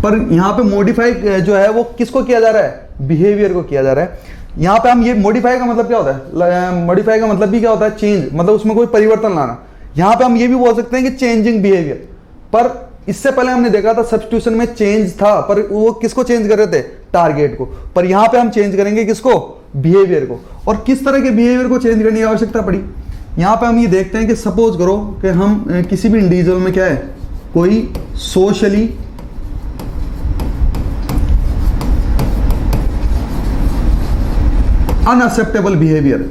पर यहां पे मॉडिफाई जो है वो किसको किया जा रहा है, बिहेवियर को किया जा रहा है। यहाँ पे हम ये मॉडिफाई का मतलब क्या होता है, मॉडिफाई का मतलब भी क्या होता है, चेंज, मतलब उसमें कोई परिवर्तन लाना। यहाँ पे हम ये भी बोल सकते हैं कि चेंजिंग बिहेवियर। पर इससे पहले हमने देखा था सब्स्टिट्यूशन में चेंज था, पर वो किसको चेंज कर रहे थे, टारगेट को। पर यहाँ पे हम चेंज करेंगे किसको, बिहेवियर को। और किस तरह के बिहेवियर को चेंज करने की आवश्यकता पड़ी, यहाँ पे हम ये देखते हैं कि सपोज करो कि हम किसी भी इंडिविजुअल में क्या है, कोई socially unacceptable behaviour,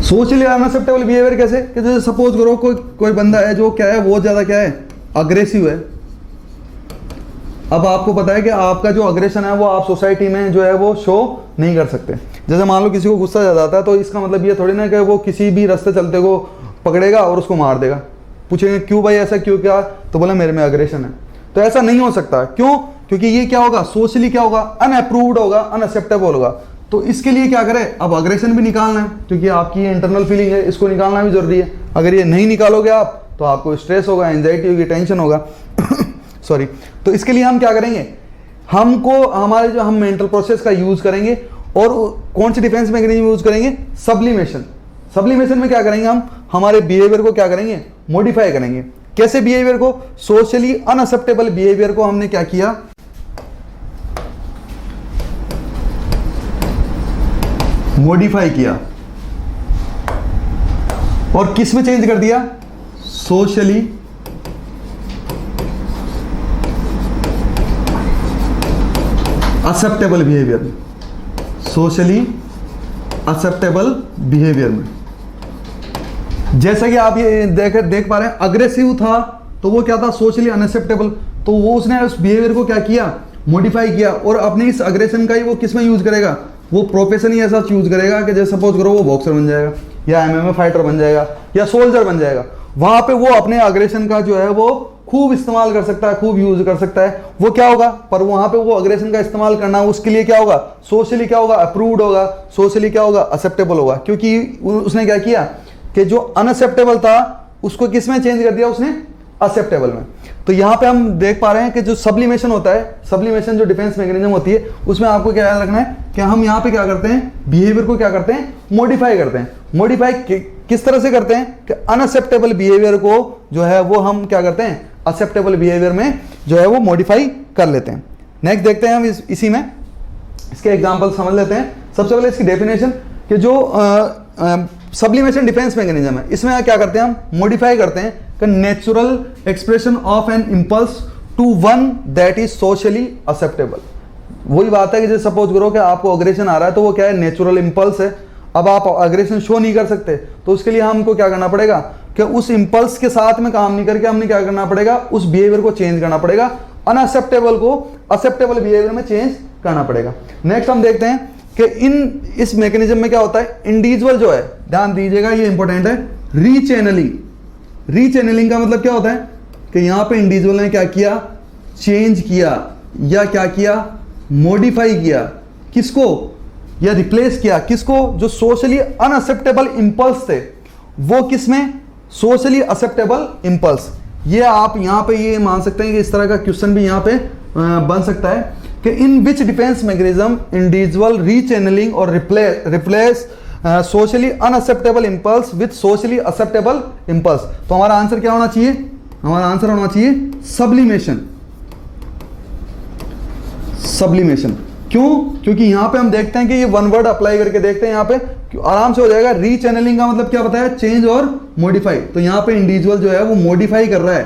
socially unacceptable behaviour कैसे, कि जैसे सपोज करो कोई बंदा है जो क्या है, बहुत ज्यादा क्या है, अग्रेसिव है, अब आपको पता है कि आपका जो अग्रेशन है वो आप सोसाइटी में जो है वो शो नहीं कर सकते। जैसे मान लो किसी को गुस्सा ज़्यादा आता है तो इसका मतलब ये थोड़ी ना कि वो किसी भी रास्ते चलते को पकड़ेगा और उसको मार देगा। पूछेंगे क्यों भाई ऐसा क्यों, क्या, तो बोला मेरे में अग्रेशन है। तो ऐसा नहीं हो सकता। क्यों? क्योंकि ये क्या होगा, सोशली क्या होगा, अनअप्रूव्ड होगा, अनएक्सेप्टेबल होगा। तो इसके लिए क्या करें, अब अग्रेशन भी निकालना है, क्योंकि आपकी ये इंटरनल फीलिंग है, इसको निकालना भी जरूरी है। अगर ये नहीं निकालोगे आप तो आपको स्ट्रेस होगा, एंजाइटी होगी, टेंशन होगा सॉरी। तो इसके लिए हम क्या करेंगे, हमको हमारे जो हम मेंटल प्रोसेस का यूज करेंगे। और कौन सी डिफेंस मैकेनिज्म यूज करेंगे, सब्लिमेशन। सब्लिमेशन में क्या करेंगे, हम हमारे बिहेवियर को क्या करेंगे, मॉडिफाई करेंगे। कैसे बिहेवियर को, सोशली अनअक्सेप्टेबल बिहेवियर को हमने क्या किया, मॉडिफाई किया और किस में चेंज कर दिया, सोशली एक्सेप्टेबल बिहेवियर में, सोशली एक्सेप्टेबल बिहेवियर में। जैसा कि आप ये देख पा रहे हैं, अग्रेसिव था तो वो क्या था, सोशली अनएक्सेप्टेबल। तो वो उसने उस बिहेवियर को क्या किया, मॉडिफाई किया और अपने इस अग्रेशन का ही वो किस में यूज करेगा, वो प्रोफेशन ही ऐसा चूज करेगा कि जैसे सपोज करो वो बॉक्सर बन जाएगा या एमएमए फाइटर बन जाएगा या सोल्जर बन जाएगा। वहां पे वो अपने अग्रेशन का जो है वो खूब इस्तेमाल कर सकता है, खूब यूज कर सकता है। वो क्या होगा, पर वहां पे वो अग्रेशन का इस्तेमाल करना उसके लिए क्या होगा, सोशली क्या होगा, अप्रूव्ड होगा, सोशली क्या होगा, एक्सेप्टेबल होगा। क्योंकि उसने क्या किया कि जो अनएक्सेप्टेबल था उसको किस में चेंज कर दिया, उसने एक्सेप्टेबल में। तो यहां पे हम देख पा रहे हैं कि जो सब्लिमेशन होता है, सब्लिमेशन जो डिफेंस मैकेनिज्म होती है, उसमें आपको क्या याद रखना है कि हम यहां पे क्या करते हैं, बिहेवियर को क्या करते हैं, मॉडिफाई करते हैं। मॉडिफाई किस तरह से करते हैं कि अनएक्सेप्टेबल बिहेवियर को जो है वो हम क्या करते हैं, एक्सेप्टेबल बिहेवियर में जो है वो मॉडिफाई कर लेते हैं। नेक्स्ट देखते हैं हम इसी में इसके एग्जांपल समझ लेते हैं। सबसे पहले इसकी डेफिनेशन कि जो सब्लिमेशन डिफेंस मैकेनिज्म है, इसमें क्या करते हैं, हम मॉडिफाई करते हैं कि natural expression of an impulse to one that is socially acceptable. वही बात है कि जैसे सपोज करो कि आपको अग्रेशन आ रहा है तो वो क्या है, नेचुरल इंपल्स है। अब आप अग्रेशन शो नहीं कर सकते तो उसके लिए हमको क्या करना पड़ेगा कि उस इंपल्स के साथ में काम नहीं करके हमने क्या करना पड़ेगा, उस बिहेवियर को चेंज करना पड़ेगा, अनएक्सेप्टेबल को एक्सेप्टेबल बिहेवियर में चेंज करना पड़ेगा। नेक्स्ट हम देखते हैं कि इस मैकेनिज्म में क्या होता है, इंडिविजुअल जो है, ध्यान दीजिएगा ये इंपॉर्टेंट है, रीचैनलिंग। रीचैनलिंग का मतलब क्या होता है कि यहां पे इंडिविजुअल ने क्या किया, चेंज किया या क्या किया, मॉडिफाई किया, किसको, या रिप्लेस किया किसको, जो सोशली अनएक्सेप्टेबल इंपल्स थे वो किसमें, सोशली एक्सेप्टेबल इंपल्स। ये आप यहां पे ये मान सकते हैं कि इस तरह का क्वेश्चन भी यहां पे बन सकता है कि in which defence mechanism individual रीचैनलिंग और replace socially unacceptable impulse with socially acceptable impulse. तो हमारा आंसर क्या होना चाहिए, हमारा आंसर होना चाहिए सब्लिमेशन। सब्लिमेशन क्यों, क्योंकि यहां पे हम देखते हैं कि ये वन वर्ड अप्लाई करके देखते हैं, यहां पे आराम से हो जाएगा। रीचैनलिंग का मतलब क्या बताया, चेंज और मॉडिफाई। तो यहां पे इंडिविजुअल जो है वो मॉडिफाई कर रहा है,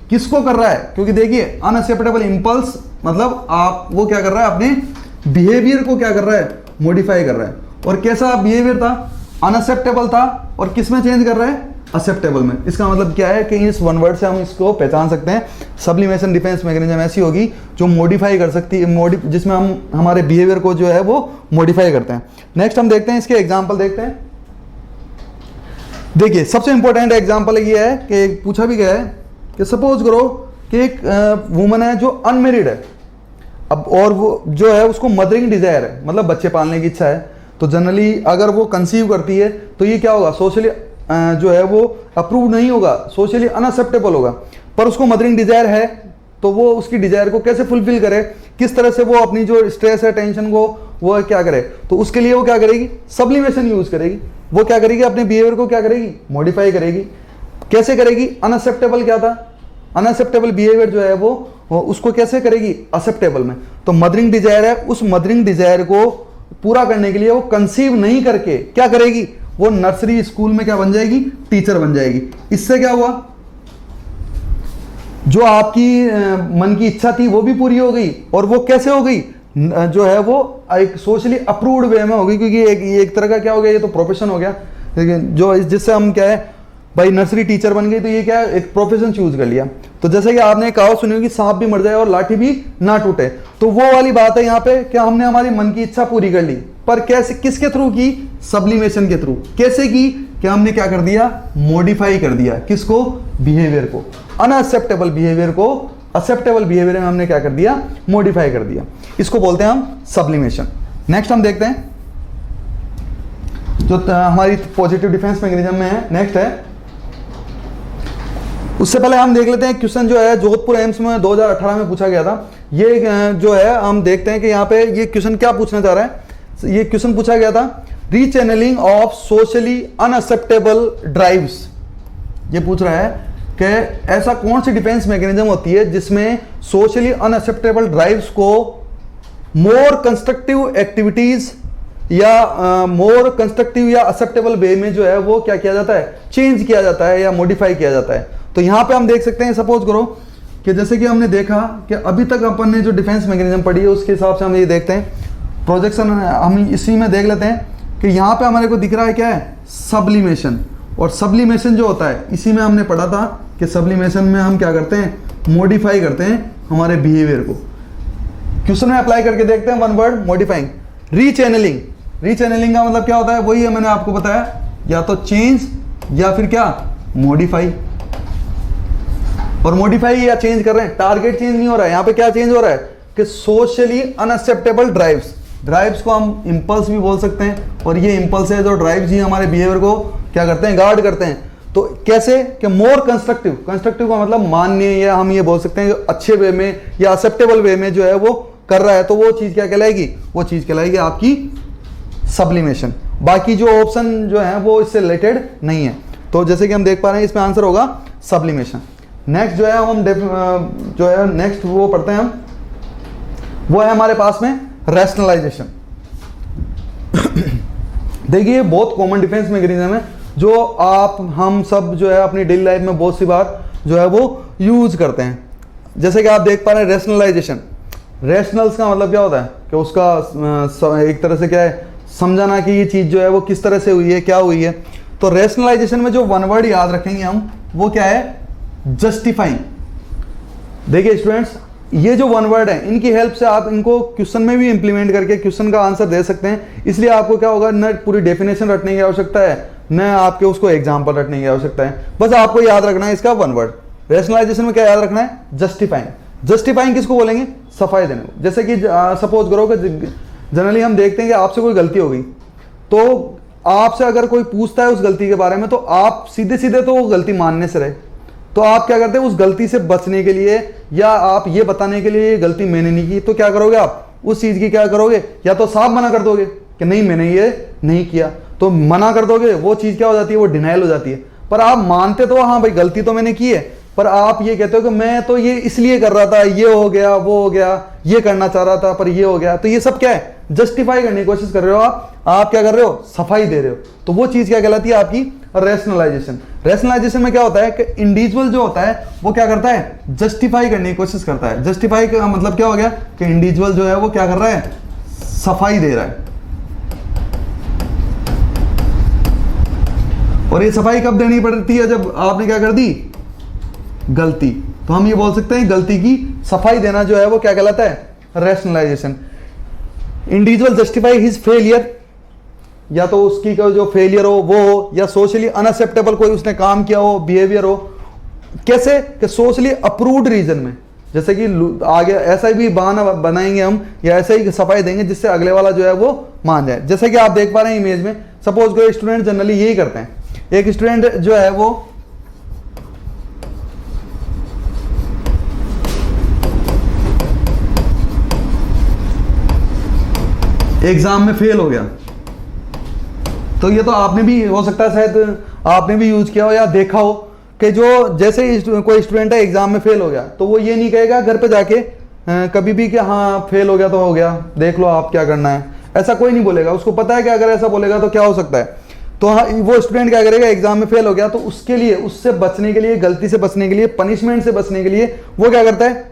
किसको कर रहा है, क्योंकि देखिए अनएक्सेप्टेबल इंपल्स मतलब आप वो क्या कर रहा है, अपने बिहेवियर को क्या कर रहा है, मॉडिफाई कर रहा है। और कैसा बिहेवियर था, अनएक्सेप्टेबल था, और किस में चेंज कर रहा है, एक्सेप्टेबल में। इसका मतलब क्या है कि इस वन वर्ड से हम इसको पहचान सकते हैं, सब्लिमेशन डिफेंस मैकेनिज्म ऐसी होगी जो मॉडिफाई कर सकती है, जिसमें हम हमारे बिहेवियर को जो है वो मॉडिफाई करते हैं। नेक्स्ट हम देखते हैं इसके एग्जांपल देखते हैं। देखिए सबसे इंपॉर्टेंट एग्जांपल ये है कि पूछा भी गया है कि सपोज करो कि एक वुमन है जो अनमेरिड है, अब और वो जो है उसको मदरिंग डिजायर है, मतलब बच्चे पालने की इच्छा है। तो जनरली अगर वो कंसीव करती है तो ये क्या होगा, सोशली जो है वो अप्रूव नहीं होगा, सोशली अनएक्सेप्टेबल होगा। पर उसको मदरिंग डिजायर है तो वो उसकी डिजायर को कैसे फुलफिल करे, किस तरह से वो अपनी जो स्ट्रेस है, टेंशन को वो क्या करे, तो उसके लिए वो क्या करेगी, सब्लिमेशन यूज करेगी। वो क्या करेगी, अपने बिहेवियर को क्या करेगी, मॉडिफाई करेगी। कैसे करेगी, अनएक्सेप्टेबल क्या था, अनएक्सेप्टेबल बिहेवियर जो है वो उसको कैसे करेगी, एक्सेप्टेबल में। तो मदरिंग डिजायर है, उस मदरिंग डिजायर को पूरा करने के लिए वो कंसीव नहीं करके क्या करेगी, वो नर्सरी स्कूल में क्या बन जाएगी, टीचर बन जाएगी। इससे क्या हुआ, जो आपकी मन की इच्छा थी वो भी पूरी हो गई, और वो कैसे हो गई, जो है वो एक सोशली अप्रूव्ड वे में हो गई, क्योंकि एक तरह का क्या हो गया, ये तो प्रोफेशन हो गया, लेकिन जो जिससे हम क्या है भाई नर्सरी टीचर बन गई तो ये क्या है, एक प्रोफेशन चूज कर लिया। तो जैसे कि आपने कहावत सुनी होगी, सांप भी मर जाए और लाठी भी ना टूटे, तो वो वाली बात है यहाँ पे कि हमने हमारी मन की इच्छा पूरी कर ली, पर कैसे, किसके थ्रू की? सब्लिमेशन के थ्रू। कैसे की? कि हमने क्या कर दिया? मॉडिफाई कर दिया। किसको? बिहेवियर को। अनएक्सेप्टेबल बिहेवियर को एक्सेप्टेबल बिहेवियर में हमने क्या कर दिया? मॉडिफाई कर दिया। इसको बोलते हैं हम सब्लिमेशन। नेक्स्ट हम देखते हैं जो हमारी पॉजिटिव डिफेंस मैकेनिज्म में है, नेक्स्ट है। उससे पहले हम देख लेते हैं क्वेश्चन जो है जोधपुर एम्स में 2018 में पूछा गया था। ये जो है हम देखते हैं कि यहाँ पे ये क्वेश्चन क्या पूछना चाह रहा है। ये क्वेश्चन पूछा गया था, रीचैनलिंग ऑफ सोशली अनएक्सेप्टेबल ड्राइव्स। ये पूछ रहा है कि ऐसा कौन सी डिफेंस मैकेनिज्म होती है जिसमें सोशली अनएक्सेप्टेबल ड्राइव्स को मोर कंस्ट्रक्टिव एक्टिविटीज या मोर कंस्ट्रक्टिव या एक्सेप्टेबल वे में जो है वो क्या किया जाता है? चेंज किया जाता है या मॉडिफाई किया जाता है। तो यहां पे हम देख सकते हैं, सपोज करो कि जैसे कि हमने देखा कि अभी तक अपन ने जो डिफेंस मैकेनिज्म पढ़ी है उसके हिसाब से हम ये देखते हैं, प्रोजेक्शन हम इसी में देख लेते हैं कि यहाँ पे हमारे को दिख रहा है क्या है? सब्लिमेशन। और सब्लिमेशन जो होता है इसी में हमने पढ़ा था कि सब्लिमेशन में हम क्या करते हैं? मॉडिफाई करते हैं हमारे बिहेवियर को। क्वेश्चन में अप्लाई करके देखते हैं, वन वर्ड मॉडिफाइंग। रीचैनलिंग, रीचैनलिंग का मतलब क्या होता है? वही है मैंने आपको बताया, या तो चेंज या फिर क्या? मॉडिफाई। और मॉडिफाई या चेंज कर रहे हैं, टारगेट चेंज नहीं हो रहा है। यहाँ पे क्या चेंज हो रहा है कि सोशली अनएक्सेप्टेबल ड्राइव्स, ड्राइव्स को हम इंपल्स भी बोल सकते हैं, और ये इंपल्स है जो ड्राइव्स ही हमारे बिहेवियर को क्या करते हैं? गार्ड करते हैं। तो कैसे? कि मोर कंस्ट्रक्टिव, कंस्ट्रक्टिव का मतलब मान्य, या हम ये बोल सकते हैं अच्छे वे में या एक्सेप्टेबल वे में जो है वो कर रहा है, तो वो चीज क्या कहलाएगी? वो चीज कहलाएगी आपकी सब्लिमेशन। बाकी जो ऑप्शन जो है वो इससे रिलेटेड नहीं है। तो जैसे कि हम देख पा रहे हैं इसमें आंसर होगा सब्लिमेशन। नेक्स्ट जो है हम जो है नेक्स्ट वो पढ़ते हैं हम, वो है हमारे पास में रैशनलाइजेशन। देखिए बहुत कॉमन डिफेंस मैकेनिज्म है जो आप हम सब जो है अपनी डेली लाइफ में बहुत सी बार जो है वो यूज करते हैं। जैसे कि आप देख पा रहे हैं रैशनलाइजेशन। रैशनल्स का मतलब क्या होता है कि उसका एक तरह से क्या है? समझाना कि ये चीज़ जो है वो किस तरह से हुई है, क्या हुई है। तो रैशनलाइजेशन में जो वन वर्ड याद रखेंगे हम, वो क्या है? जस्टिफाइंग। देखिए स्टूडेंट्स, ये जो वन वर्ड है इनकी हेल्प से आप इनको क्वेश्चन में भी इंप्लीमेंट करके क्वेश्चन का आंसर दे सकते हैं। इसलिए आपको क्या होगा, न पूरी डेफिनेशन रटने की आवश्यकता है, न आपके उसको एग्जाम्पल रटने की आवश्यकता है। बस आपको याद रखना है इसका वन वर्ड। रैशनलाइजेशन में क्या याद रखना है? जस्टिफाइंग। जस्टिफाइंग किसको बोलेंगे? सफाई देने को। जैसे कि सपोज करो कि जनरली हम देखते हैं कि आपसे कोई गलती हो गई, तो आपसे अगर कोई पूछता है उस गलती के बारे में, तो आप सीधे सीधे तो वो गलती मानने से रहे, तो आप क्या करते हैं? उस गलती से बचने के लिए या आप ये बताने के लिए ये गलती मैंने नहीं की, तो क्या करोगे आप? उस चीज की क्या करोगे? या तो साफ मना कर दोगे कि नहीं मैंने ये नहीं किया, तो मना कर दोगे, वो चीज क्या हो जाती है? वो डिनाइल हो जाती है। पर आप मानते तो हाँ भाई गलती तो मैंने की है, पर आप ये कहते हो कि मैं तो ये इसलिए कर रहा था, ये हो गया, वो हो गया, ये करना चाह रहा था पर ये हो गया। तो ये सब क्या है? जस्टिफाई करने की कोशिश कर रहे हो आप क्या कर रहे हो? सफाई दे रहे हो। तो वो चीज क्या कहलाती है? आपकी रैशनलाइजेशन। रैशनलाइजेशन में क्या होता है कि इंडिविजुअल जो होता है वो क्या करता है? जस्टिफाई करने की कोशिश करता है। जस्टिफाई का मतलब क्या हो गया कि इंडिविजुअल जो है वो क्या कर रहा है? सफाई दे रहा है। और ये सफाई कब देनी पड़ती है? जब आपने क्या कर दी? गलती। तो हम ये बोल सकते हैं गलती की सफाई देना जो है वो क्या कहलाता है? Rationalisation. Individual justify his failure, या तो उसकी का जो फेलियर हो वो हो, या सोशली अनएक्सेप्टेबल कोई उसने काम किया हो, बिहेवियर हो। कैसे? कि सोशली अप्रूव्ड रीजन में। जैसे कि आगे ऐसा भी बहाना बनाएंगे हम, या ऐसा ही सफाई देंगे जिससे अगले वाला जो है वो मान जाए। जैसे कि आप देख पा रहे हैं इमेज में, सपोज कोई स्टूडेंट जनरली यही करते हैं। एक स्टूडेंट जो है वो एग्जाम में फेल हो गया, तो ये तो आपने भी हो सकता है शायद आपने भी यूज किया हो या देखा हो कि जो जैसे ही कोई स्टूडेंट है एग्जाम में फेल हो गया, तो वो ये नहीं कहेगा घर पे जाके कभी भी कि हाँ फेल हो गया तो हो गया, देख लो आप क्या करना है। ऐसा कोई नहीं बोलेगा। उसको पता है कि अगर ऐसा बोलेगा तो क्या हो सकता है। तो हाँ, वो स्टूडेंट क्या करेगा? एग्जाम में फेल हो गया तो उसके लिए, उससे बचने के लिए, गलती से बचने के लिए, पनिशमेंट से बचने के लिए वो क्या करता है?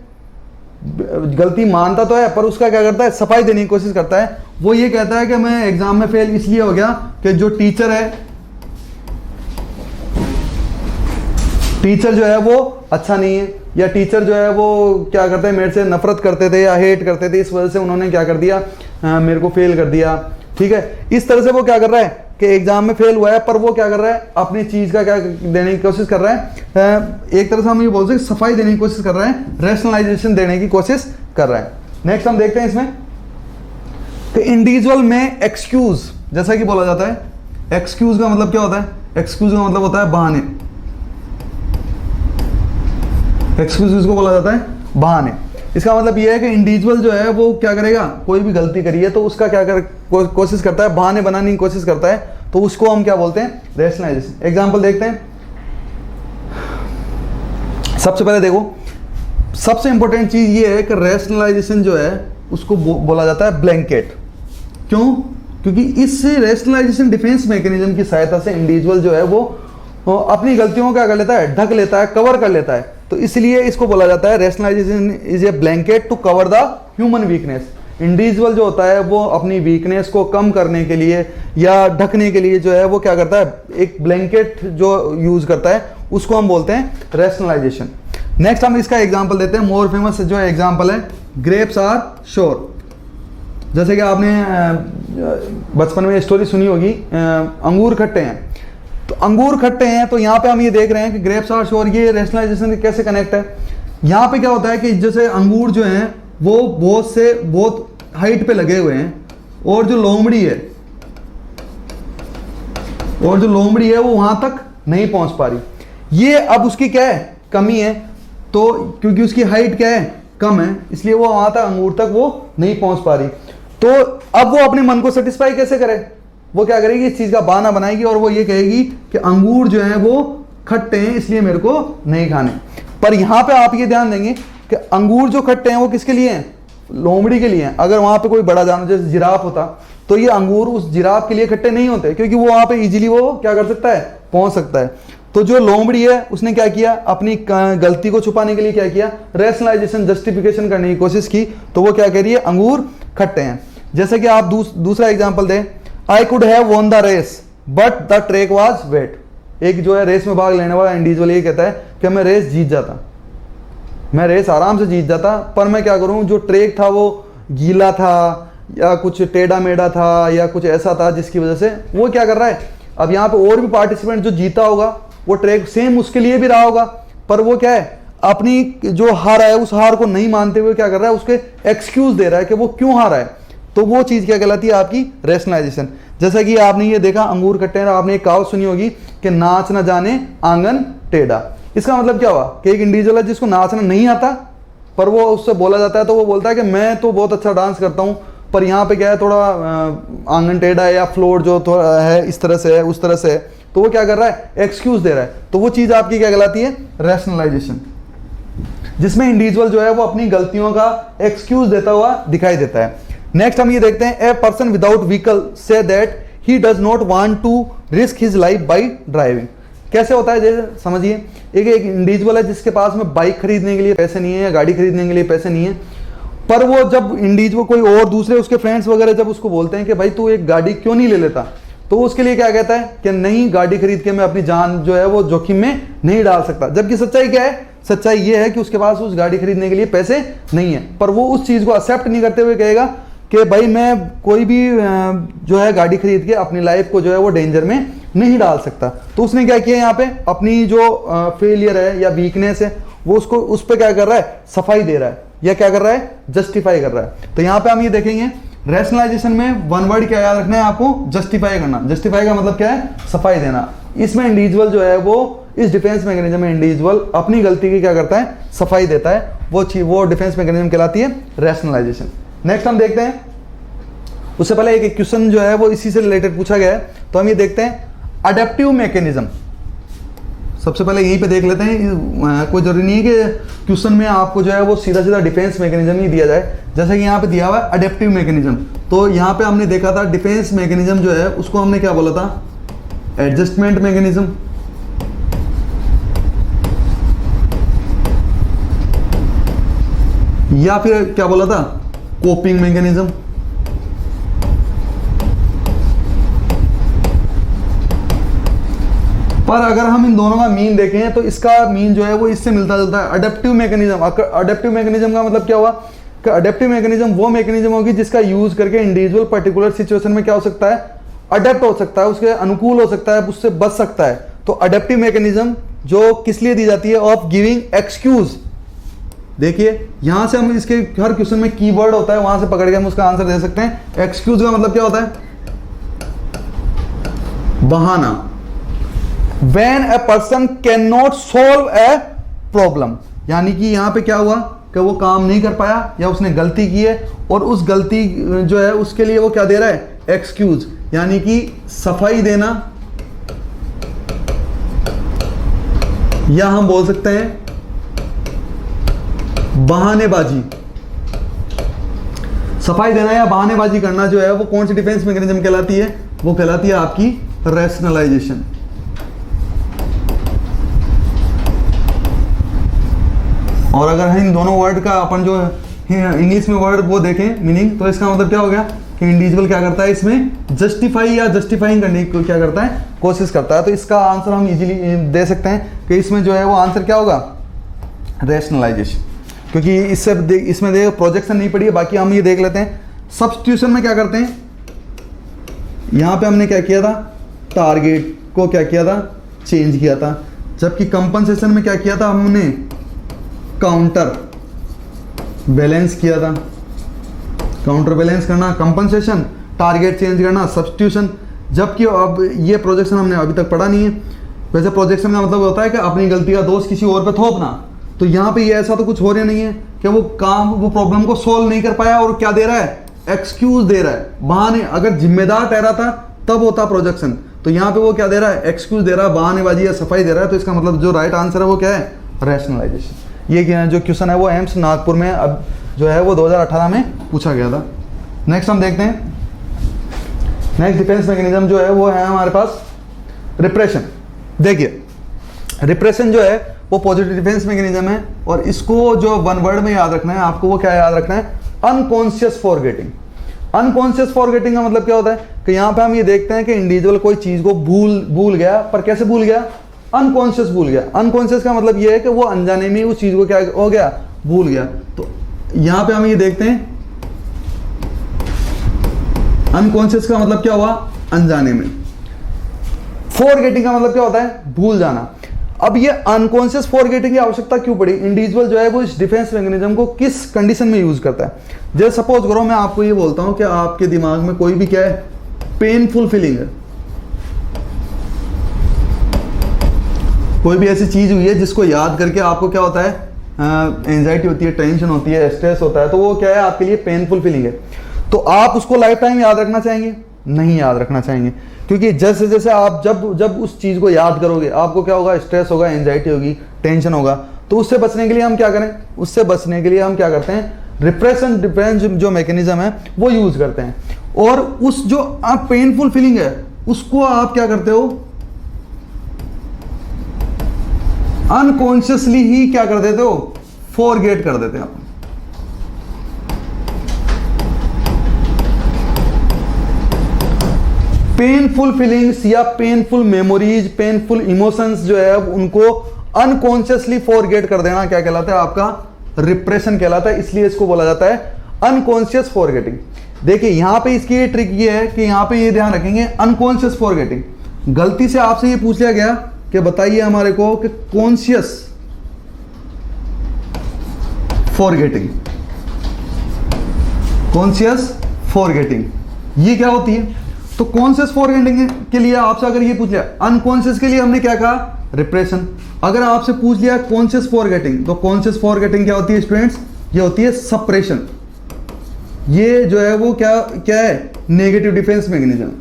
गलती मानता तो है पर उसका क्या करता है? सफाई देने की कोशिश करता है। वो ये कहता है कि मैं एग्जाम में फेल इसलिए हो गया कि जो टीचर है टीचर जो है वो अच्छा नहीं है, या टीचर जो है वो क्या करते हैं, मेरे से नफरत करते थे या हेट करते थे, इस वजह से उन्होंने क्या कर दिया, मेरे को फेल कर दिया। ठीक है, इस तरह से वो क्या कर रहा है कि एग्जाम में फेल हुआ है, पर वो क्या कर रहा है, अपनी चीज का क्या देने की कोशिश कर रहा है, एक तरह से हम ये बोल सकते सफाई देने की कोशिश कर रहा है, रेशनलाइजेशन देने की कोशिश कर रहा है। नेक्स्ट हम देखते हैं इसमें कि इंडिविजुअल में एक्सक्यूज, जैसा कि बोला जाता है, एक्सक्यूज का मतलब क्या होता है, एक्सक्यूज का मतलब होता है बहाने। एक्सक्यूज को बोला जाता है बहाने। इसका मतलब यह है कि इंडिविजुअल जो है वो क्या करेगा, कोई भी गलती करी है तो उसका क्या कर कोशिश करता है, बहाने बनाने की कोशिश करता है, तो उसको हम क्या बोलते हैं, रेशनलाइजेशन। एग्जांपल देखते हैं। सबसे पहले देखो, सबसे इंपॉर्टेंट चीज ये है कि रेशनलाइजेशन जो है उसको बोला जाता है ब्लैंकेट। क्यों? क्योंकि इस रेशनलाइजेशन डिफेंस मैकेनिज्म की सहायता से इंडिविजुअल जो है वो अपनी गलतियों को क्या कर लेता है, ढक लेता है, कवर कर लेता है। तो इसलिए इसको बोला जाता है rationalisation is a blanket to cover the human weakness. Individual जो होता है वो अपनी वीकनेस को कम करने के लिए या ढकने के लिए जो है वो क्या करता है, एक ब्लैंकेट जो यूज करता है, उसको हम बोलते हैं रेशनलाइजेशन। नेक्स्ट हम इसका एग्जांपल देते हैं। मोर फेमस जो है एग्जांपल है ग्रेप्स आर श्योर। जैसे कि आपने बचपन में स्टोरी सुनी होगी, अंगूर खट्टे हैं। तो अंगूर खट्टे हैं, तो यहाँ पे हम ये देख रहे हैं कि ग्रेप्स आर श्योर, ये रेशनलाइजेशन कैसे कनेक्ट है। यहाँ पे क्या होता है कि जैसे अंगूर जो हैं वो बहुत हाइट पे लगे हुए हैं, और जो लोमड़ी है वो वहां तक नहीं पहुंच पा रही। ये अब उसकी क्या है, कमी है। तो क्योंकि उसकी हाइट क्या है, कम है, इसलिए वो वहां तक अंगूर तक वो नहीं पहुंच पा रही। तो अब वो अपने मन को सेटिस्फाई कैसे करे, वो क्या करेगी, इस चीज का बहाना बनाएगी और वो ये कहेगी कि अंगूर जो है वो खट्टे हैं इसलिए मेरे को नहीं खाने। पर यहां पे आप ये ध्यान देंगे कि अंगूर जो खट्टे हैं वो किसके लिए हैं, लोमड़ी के लिए हैं। अगर वहां पे कोई बड़ा जानवर जैसे जिराफ होता तो ये अंगूर उस जिराफ के लिए खट्टे नहीं होते, क्योंकि वो वहां पे इजीली वो क्या कर सकता है, पहुंच सकता है। तो जो लोमड़ी है उसने क्या किया, अपनी गलती को छुपाने के लिए क्या किया, रेशनलाइजेशन, जस्टिफिकेशन करने की कोशिश की। तो वो क्या कह रही है, अंगूर खट्टे हैं। जैसे कि आप दूसरा एग्जाम्पल दें, I could have won the race but the track was wet. एक जो है रेस में भाग लेने वाला इंडिविजुअल ये कहता है कि मैं रेस जीत जाता, मैं रेस आराम से जीत जाता, पर मैं क्या करूं, जो ट्रैक था वो गीला था या कुछ टेढ़ा मेढ़ा था या कुछ ऐसा था जिसकी वजह से वो क्या कर रहा है। अब यहाँ पे और भी पार्टिसिपेंट जो जीता होगा वो ट्रैक सेम उसके लिए भी रहा होगा, पर वो क्या है, अपनी जो हार है उस हार को नहीं मानते हुए क्या कर रहा है, उसके एक्सक्यूज दे रहा है कि वो क्यों हारा है। तो वो चीज क्या कहलाती है, आपकी रेशनलाइजेशन। जैसा कि आपने ये देखा अंगूर खट्टे हैं, आपने एक कहावत सुनी होगी कि नाच न जाने आंगन टेढ़ा। इसका मतलब क्या हुआ कि एक इंडिविजुअल है जिसको नाचना नहीं आता, पर वो उससे बोला जाता है तो वो बोलता है कि मैं तो बहुत अच्छा डांस करता हूँ, पर यहाँ पे क्या है, थोड़ा आंगन टेढ़ा है या फ्लोर जो थोड़ा है इस तरह से है उस तरह से है, तो वो क्या कर रहा है, एक्सक्यूज दे रहा है। तो वो चीज आपकी क्या कहलाती है, रेशनलाइजेशन, जिसमें इंडिविजुअल जो है वो अपनी गलतियों का एक्सक्यूज देता हुआ दिखाई देता है। नेक्स्ट हम ये देखते हैं, a person without vehicle so that he does not want to risk his life by driving. कैसे होता है, जैसे समझिए, एक इंडिविजुअल है जिसके पास में बाइक खरीदने के लिए पैसे नहीं है या गाड़ी खरीदने के लिए पैसे नहीं है, पर वो जब इंडिविजुअल कोई और दूसरे उसके फ्रेंड्स वगैरह जब उसको बोलते हैं कि भाई तू एक गाड़ी क्यों नहीं ले लेता, तो उसके लिए क्या कहता है कि नहीं, गाड़ी खरीद के मैं अपनी जान जो है वो जोखिम में नहीं डाल सकता। जबकि सच्चाई क्या है, सच्चाई ये है कि उसके पास उस गाड़ी खरीदने के लिए पैसे नहीं है, पर वो उस चीज को एक्सेप्ट नहीं करते हुए कहेगा कि भाई मैं कोई भी जो है गाड़ी खरीद के अपनी लाइफ को जो है वो डेंजर में नहीं डाल सकता। तो उसने क्या किया, यहाँ पे अपनी जो फेलियर है या वीकनेस है वो उसको उस पर क्या कर रहा है, सफाई दे रहा है या क्या कर रहा है, जस्टिफाई कर रहा है। तो यहाँ पे हम ये देखेंगे रेशनलाइजेशन में वन वर्ड क्या याद रखना है आपको, जस्टिफाई करना। जस्टिफाई का मतलब क्या है, सफाई देना। इसमें इंडिविजुअल जो है वो इस डिफेंस मैकेनिज्म में इंडिविजुअल अपनी गलती की क्या करता है, सफाई देता है। वो डिफेंस मैकेनिज्म कहलाती है रेशनलाइजेशन। नेक्स्ट हम देखते हैं, उससे पहले एक क्वेश्चन जो है वो इसी से रिलेटेड पूछा गया है, तो हम ये देखते हैं अडेप्टिव मैकेनिज्म। सबसे पहले यहीं पे देख लेते हैं, कोई जरूरी नहीं है कि क्वेश्चन में आपको जो है वो सीधा सीधा डिफेंस मैकेनिज्म ही दिया जाए। जैसे कि यहाँ पे दिया हुआ है अडेप्टिव मैकेनिज्म, तो यहाँ पे हमने देखा था डिफेंस मैकेनिज्म जो है उसको हमने क्या बोला था, एडजस्टमेंट मैकेनिज्म, या फिर क्या बोला था, कोपिंग मैकेनिज्म। पर अगर हम इन दोनों का मीन देखें तो इसका मीन जो है वो इससे मिलता जुलता है, अडेप्टिव मैकेनिज्म। अडेप्टिव मैकेनिज्म का मतलब क्या हुआ कि अडेप्टिव मैकेनिज्म वो मैकेनिज्म होगी जिसका यूज करके इंडिविजुअल पर्टिकुलर सिचुएशन में क्या हो सकता है, अडेप्ट हो सकता है, उसके अनुकूल हो सकता है, उससे बच सकता है। तो अडेप्टिव मैकेनिज्म जो किस लिए दी जाती है, ऑफ गिविंग एक्सक्यूज। देखिए यहां से हम इसके हर क्वेश्चन में कीवर्ड होता है, वहां से पकड़ के हम उसका आंसर दे सकते हैं। एक्सक्यूज का मतलब क्या होता है, बहाना। When a person cannot solve a problem, यानी कि यहां पे क्या हुआ कि वो काम नहीं कर पाया या उसने गलती की है और उस गलती जो है उसके लिए वो क्या दे रहा है, एक्सक्यूज, यानी कि सफाई देना, या हम बोल सकते हैं बहानेबाजी। सफाई देना या बहानेबाजी करना जो है वो कौन सी डिफेंस मैकेनिज्म कहलाती है, वो कहलाती है आपकी रैशनलाइजेशन। और अगर हम इन दोनों वर्ड का अपन जो इंग्लिश में वर्ड वो देखें मीनिंग, तो इसका मतलब क्या हो गया कि इंडिविजुअल क्या करता है इसमें जस्टिफाई या जस्टिफाइंग करने की क्या करता है, कोशिश करता है। तो इसका आंसर हम इजीली दे सकते हैं कि इसमें जो है वो आंसर क्या होगा, रैशनलाइजेशन। क्योंकि इसमें देखो प्रोजेक्शन नहीं पड़ी है, बाकी हम ये देख लेते हैं। सब्स्टिट्यूशन में क्या करते हैं, यहां पे हमने क्या किया था, टारगेट को क्या किया था, चेंज किया था, जबकि कंपनसेशन में क्या किया था, हमने काउंटर बैलेंस किया था। काउंटर बैलेंस करना कंपनसेशन, टारगेट चेंज करना सब्स्टिट्यूशन। जबकि अब ये प्रोजेक्शन हमने अभी तक पढ़ा नहीं है। वैसे प्रोजेक्शन का मतलब होता है कि अपनी गलती का दोष किसी और पे थोपना। तो यहाँ पे ये ऐसा तो कुछ हो रहा नहीं है कि वो प्रॉब्लम को सोल्व नहीं कर पाया और क्या दे रहा है, एक्सक्यूज दे रहा है, बहाने। अगर जिम्मेदार ठहरा था तब होता प्रोजेक्शन, तो यहाँ पे वो क्या दे रहा है, एक्सक्यूज दे रहा है, बहानेबाजी या सफाई दे रहा है। तो इसका मतलब जो राइट आंसर है वो क्या है, रैशनलाइजेशन। ये जो क्वेश्चन है वो एम्स नागपुर में अब जो है वो 2018 में पूछा गया था। नेक्स्ट हम देखते हैं, नेक्स्ट डिफेंस मैकेनिज्म जो है वो है हमारे पास रिप्रेशन। देखिए रिप्रेशन जो है वो पॉजिटिव डिफेंस मैकेनिज्म है, और इसको जो वन वर्ड में याद रखना है आपको, वो क्या याद रखना है, अनकॉन्शियस फॉरगेटिंग। अनकॉन्शियस फॉरगेटिंग का मतलब क्या होता है कि यहाँ पे हम ये देखते हैं कि इंडिविजुअल कोई चीज को भूल गया, पर कैसे भूल गया, अनकॉन्शियस भूल गया। अनकॉन्शियस का मतलब ये है कि वो अनजाने में उस चीज को क्या हो गया, भूल गया। तो यहां पे हम ये देखते हैं अनकॉन्शियस का मतलब क्या हुआ, अनजाने में। फॉरगेटिंग का मतलब क्या होता है, भूल जाना। अब ये अनकॉन्शियस फॉरगेटिंग की आवश्यकता क्यों पड़ी, इंडिविजुअल जो है वो इस डिफेंस मैकेनिज्म को किस कंडीशन में यूज करता है। जैसे सपोज करो मैं आपको ये बोलता हूं कि आपके दिमाग में कोई भी क्या है, पेनफुल फीलिंग है, कोई भी ऐसी चीज हुई है जिसको याद करके आपको क्या होता है, एंजाइटी होती है, टेंशन होती है, स्ट्रेस होता है, तो वो क्या है आपके लिए पेनफुल फीलिंग है। तो आप उसको लाइफ टाइम याद रखना चाहेंगे, नहीं याद रखना चाहेंगे, क्योंकि जैसे जैसे आप जब उस चीज को याद करोगे आपको क्या होगा, स्ट्रेस होगा, एंजाइटी होगी, टेंशन होगा। तो उससे बचने के लिए हम क्या करें, उससे बचने के लिए हम क्या करते हैं, रिप्रेशन डिफेंस जो मैकेनिज्म है वो यूज करते हैं। और उस जो आप पेनफुल फीलिंग है उसको आप क्या करते हो, अनकॉन्शियसली ही क्या कर देते हो, फॉरगेट कर देते हैं आप। पेनफुल फीलिंग्स या पेनफुल मेमोरीज, पेनफुल इमोशंस जो है उनको अनकॉन्शियसली फॉरगेट कर देना क्या कहलाता है, आपका रिप्रेशन कहलाता है। इसलिए इसको बोला जाता है अनकॉन्शियस फॉरगेटिंग। देखिए यहां पे इसकी ये ट्रिक ये है कि यहां पे ये ध्यान रखेंगे, अनकॉन्शियस फॉरगेटिंग। गलती से आपसे ये पूछ लिया गया कि बताइए हमारे को कि कॉन्शियस फॉरगेटिंग, कॉन्शियस फॉरगेटिंग ये क्या होती है। तो कॉन्शियस फॉरगेटिंग के लिए आपसे अगर ये पूछ लिया, अनकॉन्शियस के लिए हमने क्या कहा, रिप्रेशन। अगर आपसे पूछ लिया कॉन्शियस फॉरगेटिंग, तो कॉन्शियस फॉरगेटिंग क्या होती है स्टूडेंट्स, ये होती है सप्रेशन। ये जो है वो क्या क्या है, नेगेटिव डिफेंस मैकेनिज्म।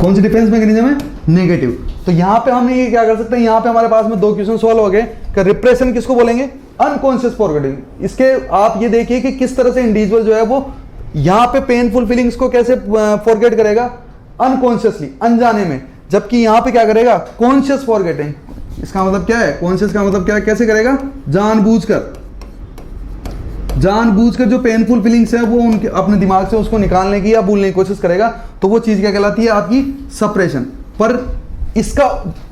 कौन सी डिफेंस मैकेनिज्म है, नेगेटिव। तो यहां पे हमने ये क्या कर सकते हैं, यहां पे हमारे पास में दो क्वेश्चन सॉल्व हो गए कि रिप्रेशन किसको बोलेंगे, अनकॉन्शियस फॉरगेटिंग। इसके आप ये देखिए कि किस तरह से इंडिविजुअल जो है वो यहां पे पेनफुल फीलिंग्स को कैसे फॉरगेट करेगा, अनकॉन्शियसली, अनजाने में। जबकि यहां पे क्या करेगा, कॉन्शियस फॉरगेटिंग। इसका मतलब क्या है, कॉन्शियस का मतलब क्या है, कैसे करेगा, जानबूझकर। जानबूझकर जो पेनफुल फीलिंग्स है वो उनके अपने दिमाग से उसको निकालने की या भूलने की कोशिश करेगा, तो वो चीज़ क्या कहलाती है? आपकी सप्रेशन। पर इसका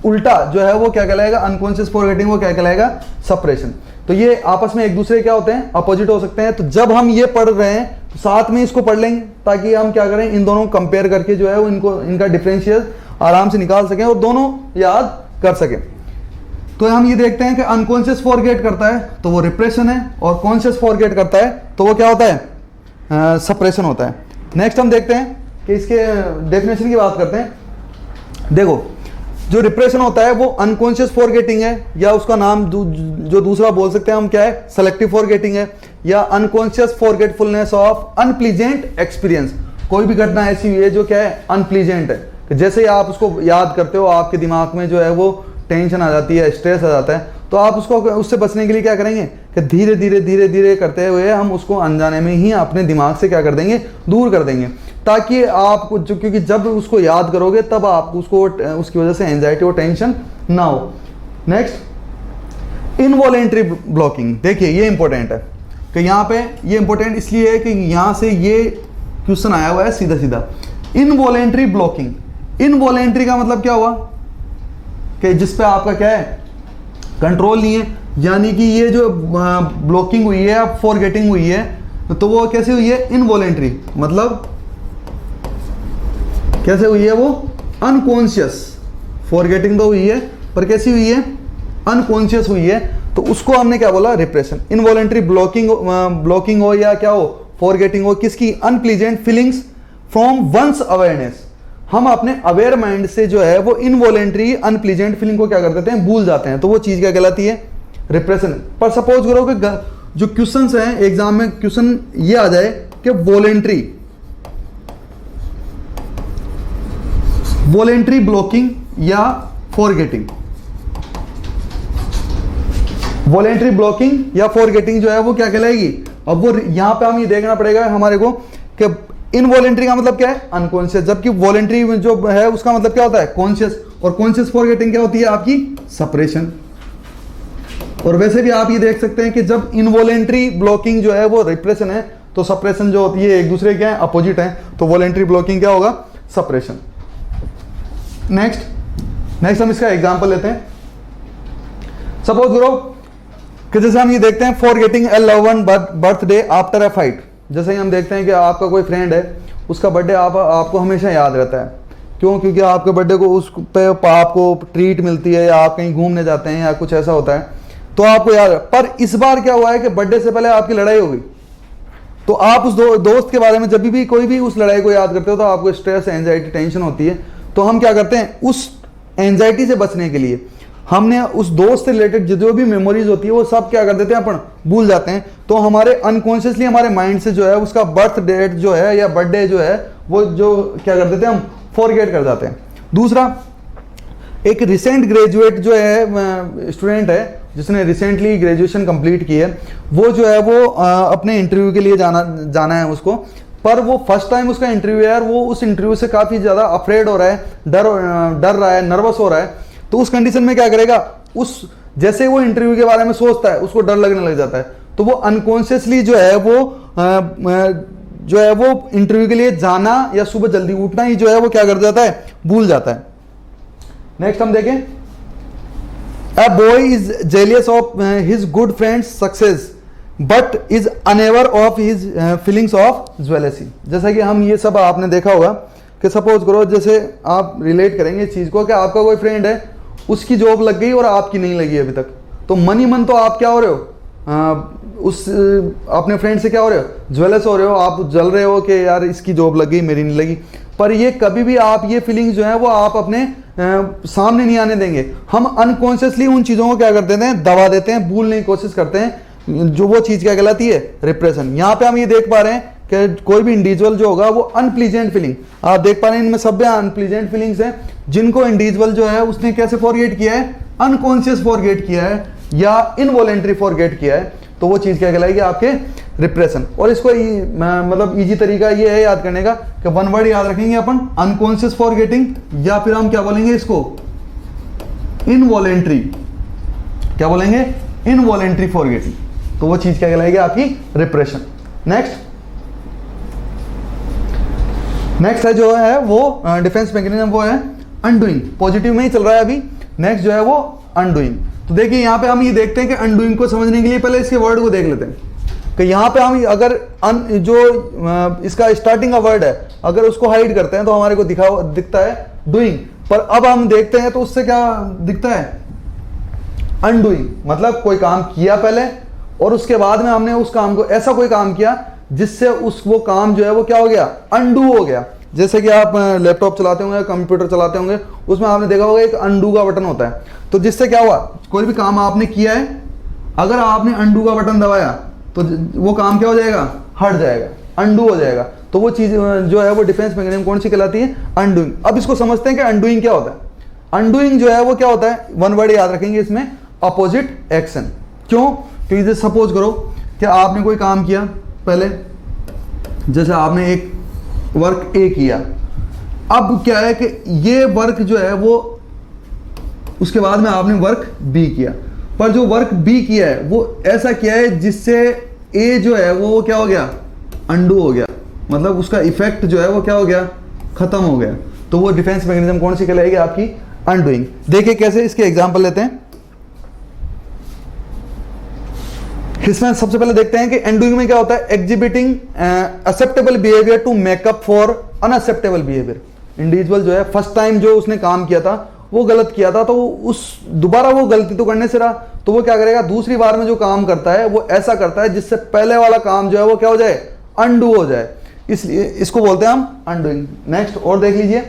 उल्टा जो है वो क्या कहलाएगा? अनकॉन्शियस फॉरगेटिंग, वो क्या कहलाएगा? सप्रेशन। तो ये आपस में एक दूसरे क्या होते हैं? अपोजिट हो सकते हैं। तो जब हम ये पढ़ रहे हैं तो साथ में इसको पढ़ लेंगे, ताकि हम क्या करें, इन दोनों को कंपेयर करके जो है वो इनका डिफरेंशियल आराम से निकाल सकें और दोनों याद कर सकें। तो हम ये देखते हैं कि अनकॉन्शियस फॉरगेट करता है तो वो रिप्रेशन है, और कॉन्शियस फॉरगेट करता है तो वो क्या होता है? सप्रेशन होता है। नेक्स्ट हम देखते हैं कि इसके डेफिनेशन की बात करते हैं। देखो, जो रिप्रेशन होता है वो अनकॉन्शियस फॉरगेटिंग है, या उसका नाम जो दूसरा बोल सकते हैं हम क्या है? सेलेक्टिव फॉरगेटिंग है, या unconscious forgetfulness of unpleasant experience. कोई भी घटना ऐसी हुई है जो क्या है? अनप्लीजेंट है, कि जैसे ही आप उसको याद करते हो आपके दिमाग में जो है वो टेंशन आ जाती है, स्ट्रेस आ जाता है, तो आप उसको उससे बचने के लिए क्या करेंगे कि धीरे धीरे धीरे धीरे करते हुए हम उसको अनजाने में ही अपने दिमाग से क्या कर देंगे? दूर कर देंगे, ताकि आपको क्योंकि जब उसको याद करोगे तब आप उसको उसकी वजह से एंजाइटी और टेंशन ना हो। Next, involuntary blocking. देखिए ये इंपॉर्टेंट है, कि यहाँ पे ये इंपॉर्टेंट इसलिए है कि यहाँ से ये क्वेश्चन आया हुआ है सीधा सीधा। Involuntary blocking. इनवॉलेंट्री का मतलब क्या हुआ? कि जिस पे आपका क्या है? कंट्रोल नहीं है, यानी कि ये जो ब्लॉकिंग हुई है, फॉरगेटिंग हुई है, तो वो कैसे हुई है? इनवॉलेंट्री। मतलब कैसे हुई है वो? अनकॉन्शियस। फॉरगेटिंग तो हुई है, पर कैसी हुई है? अनकॉन्शियस हुई है, तो उसको हमने क्या बोला? रिप्रेशन। इनवॉलेंट्री ब्लॉकिंग हो या क्या हो? फॉरगेटिंग हो, किसकी? Unpleasant feelings from one's awareness. हम अपने अवेयर माइंड से जो है वो इनवॉलेंट्री अनप्लीजेंट फीलिंग को क्या कर देते हैं? भूल जाते हैं, तो वो चीज क्या कहलाती है? रिप्रेशन। पर सपोज करो कि जो क्वेश्चंस हैं एग्जाम में, क्वेश्चन ये आ जाए कि वॉलेंट्री ब्लॉकिंग या फॉरगेटिंग। वॉलेंट्री ब्लॉकिंग या फॉरगेटिंग जो है वो क्या कहलाएगी? अब वो यहां पे हम ये देखना पड़ेगा हमारे को कि इनवॉलेंट्री का मतलब क्या है? अनकॉन्शियस, जबकि वॉलेंट्री जो है उसका मतलब क्या होता है? कॉन्शियस। और कॉन्शियस फॉरगेटिंग क्या होती है? आपकी सप्रेशन। और वैसे भी आप ये देख सकते हैं कि जब इनवॉलेंट्री ब्लॉकिंग जो है वो रिप्रेशन है, तो सप्रेशन जो होती है एक दूसरे क्या है? अपोजिट है। तो वॉलेंट्री ब्लॉकिंग क्या होगा? सप्रेशन। नेक्स्ट हम इसका एग्जांपल लेते हैं। सपोज करो कि जैसे हम ये देखते हैं, forgetting A love one birthday after a fight. जैसे ही हम देखते हैं कि आपका कोई फ्रेंड है, उसका बर्थडे आपको हमेशा याद रहता है। क्यों? क्योंकि आपके बर्थडे को उस पे आपको ट्रीट मिलती है, या आप कहीं घूमने जाते हैं, या कुछ ऐसा होता है, तो आपको याद है। पर इस बार क्या हुआ है कि बर्थडे से पहले आपकी लड़ाई हो गई, तो आप उस दोस्त के बारे में जब भी कोई भी उस लड़ाई को याद करते हो तो आपको स्ट्रेस, एंजाइटी, टेंशन होती है। तो हम क्या करते हैं? उस एंजाइटी से बचने के लिए हमने उस दोस्त से रिलेटेड जो भी मेमोरीज होती है वो सब क्या कर देते हैं? अपन भूल जाते हैं। तो हमारे अनकॉन्शियसली हमारे माइंड से जो है उसका बर्थ डेट जो है या बर्थडे जो है वो जो क्या कर देते हैं? हम फॉरगेट कर जाते हैं। दूसरा, एक रिसेंट ग्रेजुएट जो है स्टूडेंट है, जिसने रिसेंटली ग्रेजुएशन कंप्लीट की है, वो जो है वो अपने इंटरव्यू के लिए जाना है उसको, पर वो फर्स्ट टाइम उसका इंटरव्यू है, वो उस इंटरव्यू से काफ़ी ज़्यादा अफ्रेड हो रहा है, डर रहा है, नर्वस हो रहा है। तो उस कंडीशन में क्या करेगा? उस जैसे वो इंटरव्यू के बारे में सोचता है उसको डर लगने लग जाता है, तो वो अनकॉन्शियसली जो है वो इंटरव्यू के लिए जाना या सुबह जल्दी उठना ही जो है वो क्या कर जाता है? भूल जाता है। नेक्स्ट हम देखें, a boy is jealous of his good friends success but is unaware of his feelings of jealousy. जैसा कि हम ये सब आपने देखा होगा कि सपोज करो, जैसे आप रिलेट करेंगे इस चीज को कि आपका कोई फ्रेंड है, उसकी जॉब लग गई और आपकी नहीं लगी अभी तक, तो मन ही मन तो आप क्या हो रहे हो? उस अपने फ्रेंड से क्या हो रहे हो? ज्वेलस हो रहे हो, आप जल रहे हो कि यार इसकी जॉब लग गई, मेरी नहीं लगी। पर ये कभी भी आप ये फीलिंग्स जो है वो आप अपने सामने नहीं आने देंगे। हम अनकॉन्शियसली उन चीज़ों को क्या कर देते हैं? दबा देते हैं, भूलने की कोशिश करते हैं, जो वो चीज़ क्या कहलाती है? रिप्रेशन। यहाँ पे हम ये देख पा रहे हैं कि कोई भी इंडिविजुअल जो होगा वो अनप्लीजेंट फीलिंग, आप देख पा रहे हैं इनमें सब अनप्लीजेंट फीलिंग्स हैं, जिनको इंडिविजुअल जो है उसने कैसे फॉरगेट किया है? अनकॉन्शियस फॉरगेट किया है या इनवॉलेंट्री फॉरगेट किया है, तो वो चीज़ क्या कहलाएगी? आपके रिप्रेशन। और इसको मतलब इजी तरीका ये है याद करने का कि वन वर्ड याद रखेंगे अपन, अनकॉन्शियस फॉरगेटिंग, या फिर हम क्या बोलेंगे इसको? इनवॉलेंट्री। क्या बोलेंगे? Involuntary forgetting. तो वो चीज क्या कहलाएगी आपकी रिप्रेशन। नेक्स्ट है जो है वो डिफेंस मैकेनिज्म, वो है अनडूइंग। पॉजिटिव में ही चल रहा है अभी। नेक्स्ट जो है वो अनडूइंग। तो देखिए यहाँ पे हम ये देखते हैं कि अनडूइंग को समझने के लिए पहले इसके वर्ड को देख लेते हैं कि यहाँ पे हम अगर जो इसका स्टार्टिंग का वर्ड है अगर उसको हाइड करते हैं तो हमारे को दिखता है डूइंग, पर अब हम देखते हैं तो उससे क्या दिखता है अनडूइंग। मतलब कोई काम किया पहले और उसके बाद में हमने उस काम को ऐसा कोई काम किया जिससे वो काम जो है वो क्या हो गया, अनडू हो गया। जैसे कि आप लैपटॉप चलाते होंगे, कंप्यूटर चलाते होंगे, उसमें आपने देखा होगा एक अनडू का बटन होता है। तो जिससे क्या हुआ, कोई भी काम आपने किया है, अगर आपने अनडू का बटन दबाया तो वो काम क्या हो जाएगा, हट जाएगा, अनडू हो जाएगा। तो वो चीज जो है वो डिफेंस मैकेनिज्म कौन सी कहलाती है, अनडूइंग। अब इसको समझते हैं कि अनडूइंग क्या होता है। अनडूइंग जो है वो क्या होता है, वन वर्ड याद रखेंगे इसमें, अपोजिट एक्शन। क्यों, क्योंकि सपोज करो कि आपने कोई काम किया पहले, जैसे आपने एक वर्क ए किया, अब क्या है कि ये वर्क जो है वो उसके बाद में आपने वर्क बी किया, पर जो वर्क बी किया है वो ऐसा किया है जिससे ए जो है वो क्या हो गया, अंडू हो गया। मतलब उसका इफेक्ट जो है वो क्या हो गया, खत्म हो गया। तो वो डिफेंस मैकेनिज्म कौन सी कहलाएगी, आपकी अनडूइंग। देखिए कैसे, इसके एग्जांपल लेते हैं। इसमें सबसे पहले देखते हैं कि अनडूइंग में क्या होता है, exhibiting acceptable behaviour to make up for unacceptable behaviour. Individual जो है फर्स्ट टाइम जो उसने काम किया था वो गलत किया था, तो उस दोबारा वो गलती तो करने से रहा, तो वो क्या करेगा, दूसरी बार में जो काम करता है वो ऐसा करता है जिससे पहले वाला काम जो है वो क्या हो जाए, अनडू हो जाए। इसलिए इसको बोलते हैं हम अनडूइंग। नेक्स्ट और देख लीजिए,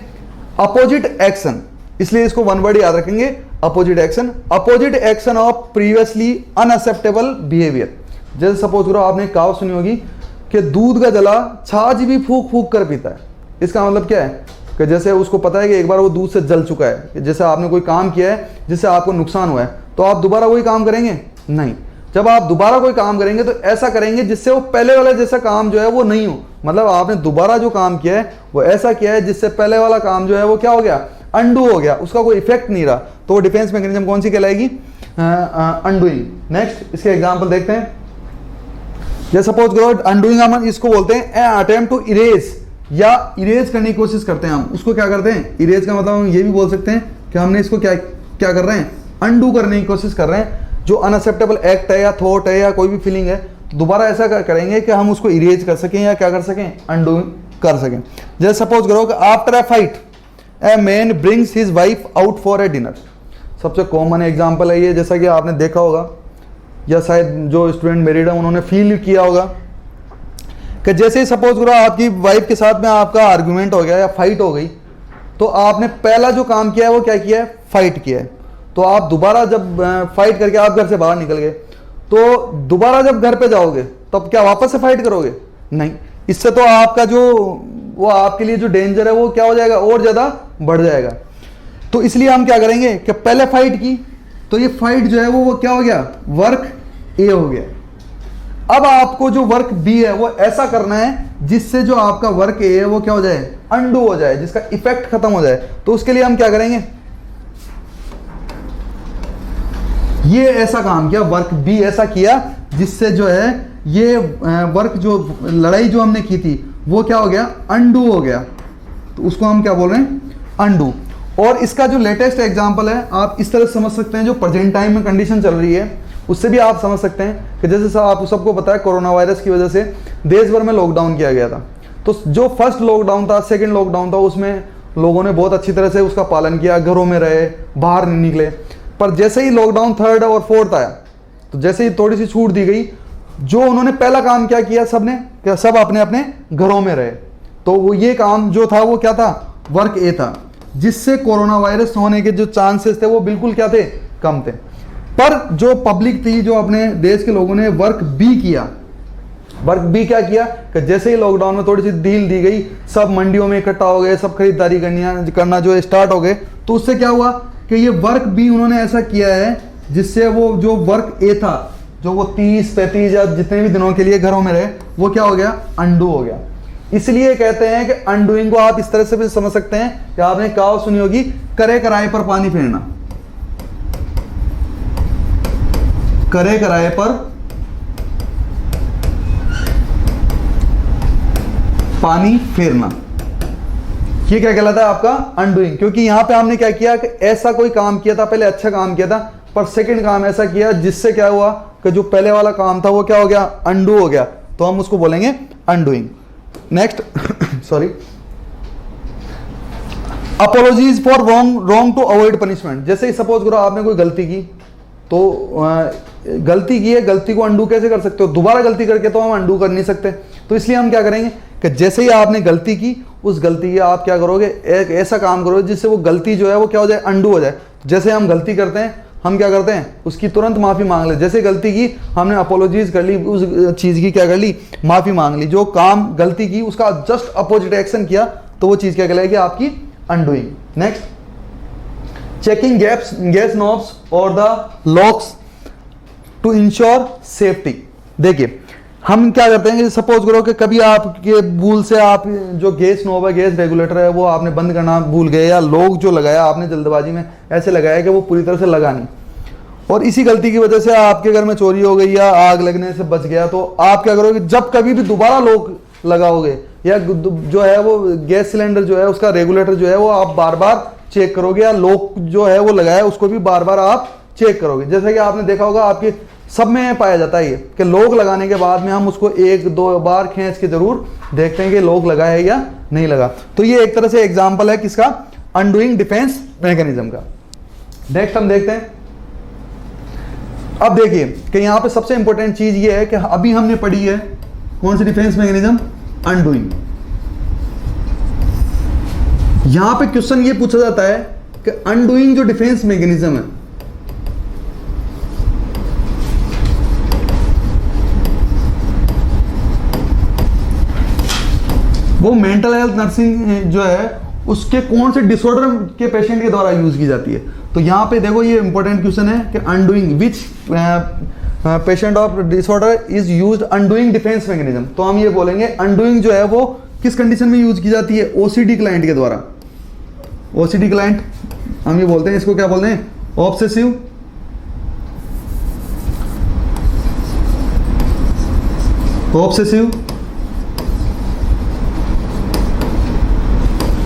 अपोजिट एक्शन। इसलिए इसको वन वर्ड याद रखेंगे, opposite action. Opposite action of previously unacceptable behaviour. जैसे सपोज करो आपने कहावत सुनी होगी कि दूध का जला छाछ भी फूक फूक कर पीता है। इसका मतलब क्या है कि जैसे उसको पता है कि एक बार वो दूध से जल चुका है, कि जैसे आपने कोई काम किया है जिससे आपको नुकसान हुआ है, तो आप दोबारा वही काम करेंगे नहीं। जब आप दोबारा कोई काम करेंगे तो ऐसा करेंगे जिससे वो पहले वाला जैसा काम जो है वो नहीं हो। मतलब आपने दोबारा जो काम किया है वो ऐसा किया है जिससे पहले वाला काम जो है वो क्या हो गया, अनडू हो गया, उसका कोई इफेक्ट नहीं रहा। तो वो डिफेंस मैकेनिज्म कौन सी कहलाएगी, अनडूइंग। नेक्स्ट इसके एग्जांपल देखते हैं। जैसे सपोज करो अनडूइंग हम इसको बोलते हैं अटेम्प्ट टू इरेज, या इरेज करने की कोशिश करते हैं हम उसको क्या करते हैं, इरेज का मतलब हम ये भी बोल सकते हैं कि हमने इसको क्या क्या कर रहे हैं, अनडू करने की कोशिश कर रहे हैं। जो अनएक्सेप्टेबल एक्ट है या थॉट है या कोई भी फीलिंग है, तो दोबारा ऐसा करेंगे कि हम उसको इरेज कर सकें या क्या कर सकें, अनडू कर सकें। जैसे सपोज करो कि after a fight a man brings his wife out for a dinner. सबसे कॉमन एग्जाम्पल है ये, जैसा कि आपने देखा होगा या शायद जो स्टूडेंट मैरिड है उन्होंने फील किया होगा कि जैसे ही सपोज करो आपकी वाइफ के साथ में आपका आर्गुमेंट हो गया या फाइट हो गई, तो आपने पहला जो काम किया है वो क्या किया है, फाइट किया है। तो आप दोबारा जब फाइट करके आप घर से बाहर निकल गए, तो दोबारा जब घर पे जाओगे तब क्या वापस से फाइट करोगे, नहीं। इससे तो आपका जो वो आपके लिए जो डेंजर है वो क्या हो जाएगा, और ज्यादा बढ़ जाएगा। तो इसलिए हम क्या करेंगे कि पहले फाइट की, तो ये फाइट जो है वो क्या हो गया, वर्क ए हो गया। अब आपको जो वर्क बी है वो ऐसा करना है जिससे जो आपका वर्क ए है वो क्या हो जाए, अनडू हो जाए, जिसका इफेक्ट खत्म हो जाए। तो उसके लिए हम क्या करेंगे, ये ऐसा काम किया, वर्क बी ऐसा किया जिससे जो है ये वर्क जो लड़ाई जो हमने की थी वो क्या हो गया, अनडू हो गया। तो उसको हम क्या बोल रहे हैं, अनडू। और इसका जो लेटेस्ट एग्जांपल है आप इस तरह समझ सकते हैं, जो प्रेजेंट टाइम में कंडीशन चल रही है उससे भी आप समझ सकते हैं कि जैसे आप सबको पता है कोरोना वायरस की वजह से देश भर में लॉकडाउन किया गया था। तो जो फर्स्ट लॉकडाउन था, सेकंड लॉकडाउन था, उसमें लोगों ने बहुत अच्छी तरह से उसका पालन किया, घरों में रहे, बाहर नहीं निकले। पर जैसे ही लॉकडाउन थर्ड और फोर्थ आया, तो जैसे ही थोड़ी सी छूट दी गई, जो उन्होंने पहला काम क्या किया, सब अपने अपने घरों में रहे। तो वो ये काम जो था वो क्या था, वर्क ए था, जिससे कोरोना वायरस होने के जो चांसेस थे वो बिल्कुल क्या थे, कम थे। पर जो पब्लिक थी, जो अपने देश के लोगों ने वर्क बी किया, वर्क बी क्या किया कि जैसे ही लॉकडाउन में थोड़ी सी ढील दी गई, सब मंडियों में इकट्ठा हो गए, सब खरीदारी करना जो स्टार्ट हो गए। तो उससे क्या हुआ कि ये वर्क बी उन्होंने ऐसा किया है जिससे वो जो वर्क ए था, जो वो 30-35 या जितने भी दिनों के लिए घरों में रहे, वो क्या हो गया, अनडू हो गया। इसलिए कहते हैं कि अनडूइंग को आप इस तरह से भी समझ सकते हैं कि आपने कहावत सुनी होगी, करे कराए पर पानी फेरना। करे कराए पर पानी फेरना, ये क्या कहलाता है आपका अनडूइंग। क्योंकि यहां पे हमने क्या किया कि ऐसा कोई काम किया था, पहले अच्छा काम किया था, पर सेकंड काम ऐसा किया जिससे क्या हुआ कि जो पहले वाला काम था वो क्या हो गया, अनडू हो गया, तो हम उसको बोलेंगे undoing. Next sorry, apologies for wrong to avoid punishment. जैसे सपोज करो आपने कोई गलती की, तो गलती की है, गलती को अंडू कैसे कर सकते हो, दोबारा गलती करके तो हम अंडू कर नहीं सकते, तो इसलिए हम क्या करेंगे कि जैसे ही आपने गलती की, उस गलती की आप क्या करोगे, एक ऐसा काम करोगे जिससे वो गलती जो है वो क्या हो जाए, अंडू हो जाए। जैसे हम गलती करते हैं, हम क्या करते हैं, उसकी तुरंत माफ़ी मांग ले। जैसे गलती की, हमने अपोलॉजीज कर ली, उस चीज़ की क्या कर ली, माफ़ी मांग ली। जो काम गलती की उसका जस्ट अपोजिट एक्शन किया, तो वो चीज़ क्या कहलाएगी, आपकी undoing. Next, checking gas knobs और the locks to ensure safety. देखिए हम क्या करते हैं कि सपोज करो कि कभी आपके भूल से आप जो गैस नॉब है, गैस रेगुलेटर है, वो आपने बंद करना भूल गए, या लोग जो लगाया आपने जल्दबाजी में ऐसे लगाया कि वो पूरी तरह से लगा नहीं, और इसी गलती की वजह से आपके घर में चोरी हो गई या आग लगने से बच गया, तो आप क्या करोगे, जब कभी भी दोबारा लोग लगाओगे या जो है वो गैस सिलेंडर जो है उसका रेगुलेटर जो है वो आप बार बार चेक करोगे, या लोग जो है वो लगाया उसको भी बार बार आप चेक करोगे। जैसे कि आपने देखा होगा आपके सब में पाया जाता है ये कि लोग लगाने के बाद में हम उसको एक दो बार खींच के जरूर देखते हैं कि लोग लगा है या नहीं लगा। तो ये एक तरह से एग्जांपल है किसका, अनडूइंग डिफेंस मैकेनिज्म का। नेक्स्ट हम देखते हैं, अब देखिए कि यहां पे सबसे इंपॉर्टेंट चीज ये है कि अभी हमने पढ़ी है कौन सी डिफेंस मैकेनिज्म, अनडूइंग। यहां पे क्वेश्चन ये पूछा जाता है कि अनडूइंग जो डिफेंस मैकेनिज्म है वो मेंटल हेल्थ नर्सिंग जो है उसके कौन से डिसऑर्डर के पेशेंट के द्वारा यूज की जाती है। तो यहाँ पे देखो ये इंपॉर्टेंट क्वेश्चन है कि undoing which patient of disorder is used undoing defence mechanism. तो हम ये बोलेंगे अनडूइंग जो है वो किस कंडीशन में यूज की जाती है, ओसीडी क्लाइंट के द्वारा। ओसीडी क्लाइंट हम ये बोलते हैं, इसको क्या बोलते हैं, ऑब्सेसिव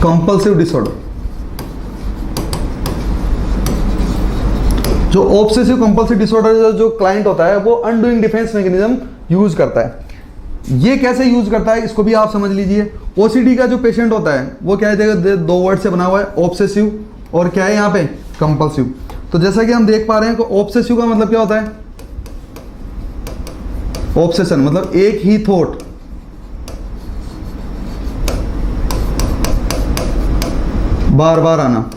कंपल्सिव डिसऑर्डर। जो ऑब्सेसिव कंपल्सिव डिसऑर्डर जो क्लाइंट होता है वो अनडूइंग डिफेंस मैकेनिज्म यूज करता है। ये कैसे यूज करता है इसको भी आप समझ लीजिए। ओसीडी का जो पेशेंट होता है वो क्या है, दो वर्ड से बना हुआ है, ऑब्सेसिव और क्या है यहाँ पे, कंपल्सिव। तो जैसा कि हम देख पा रहे हैं कि ऑब्सेसिव का मतलब क्या होता है, ऑब्सेशन मतलब एक ही थॉट, बार बार आना।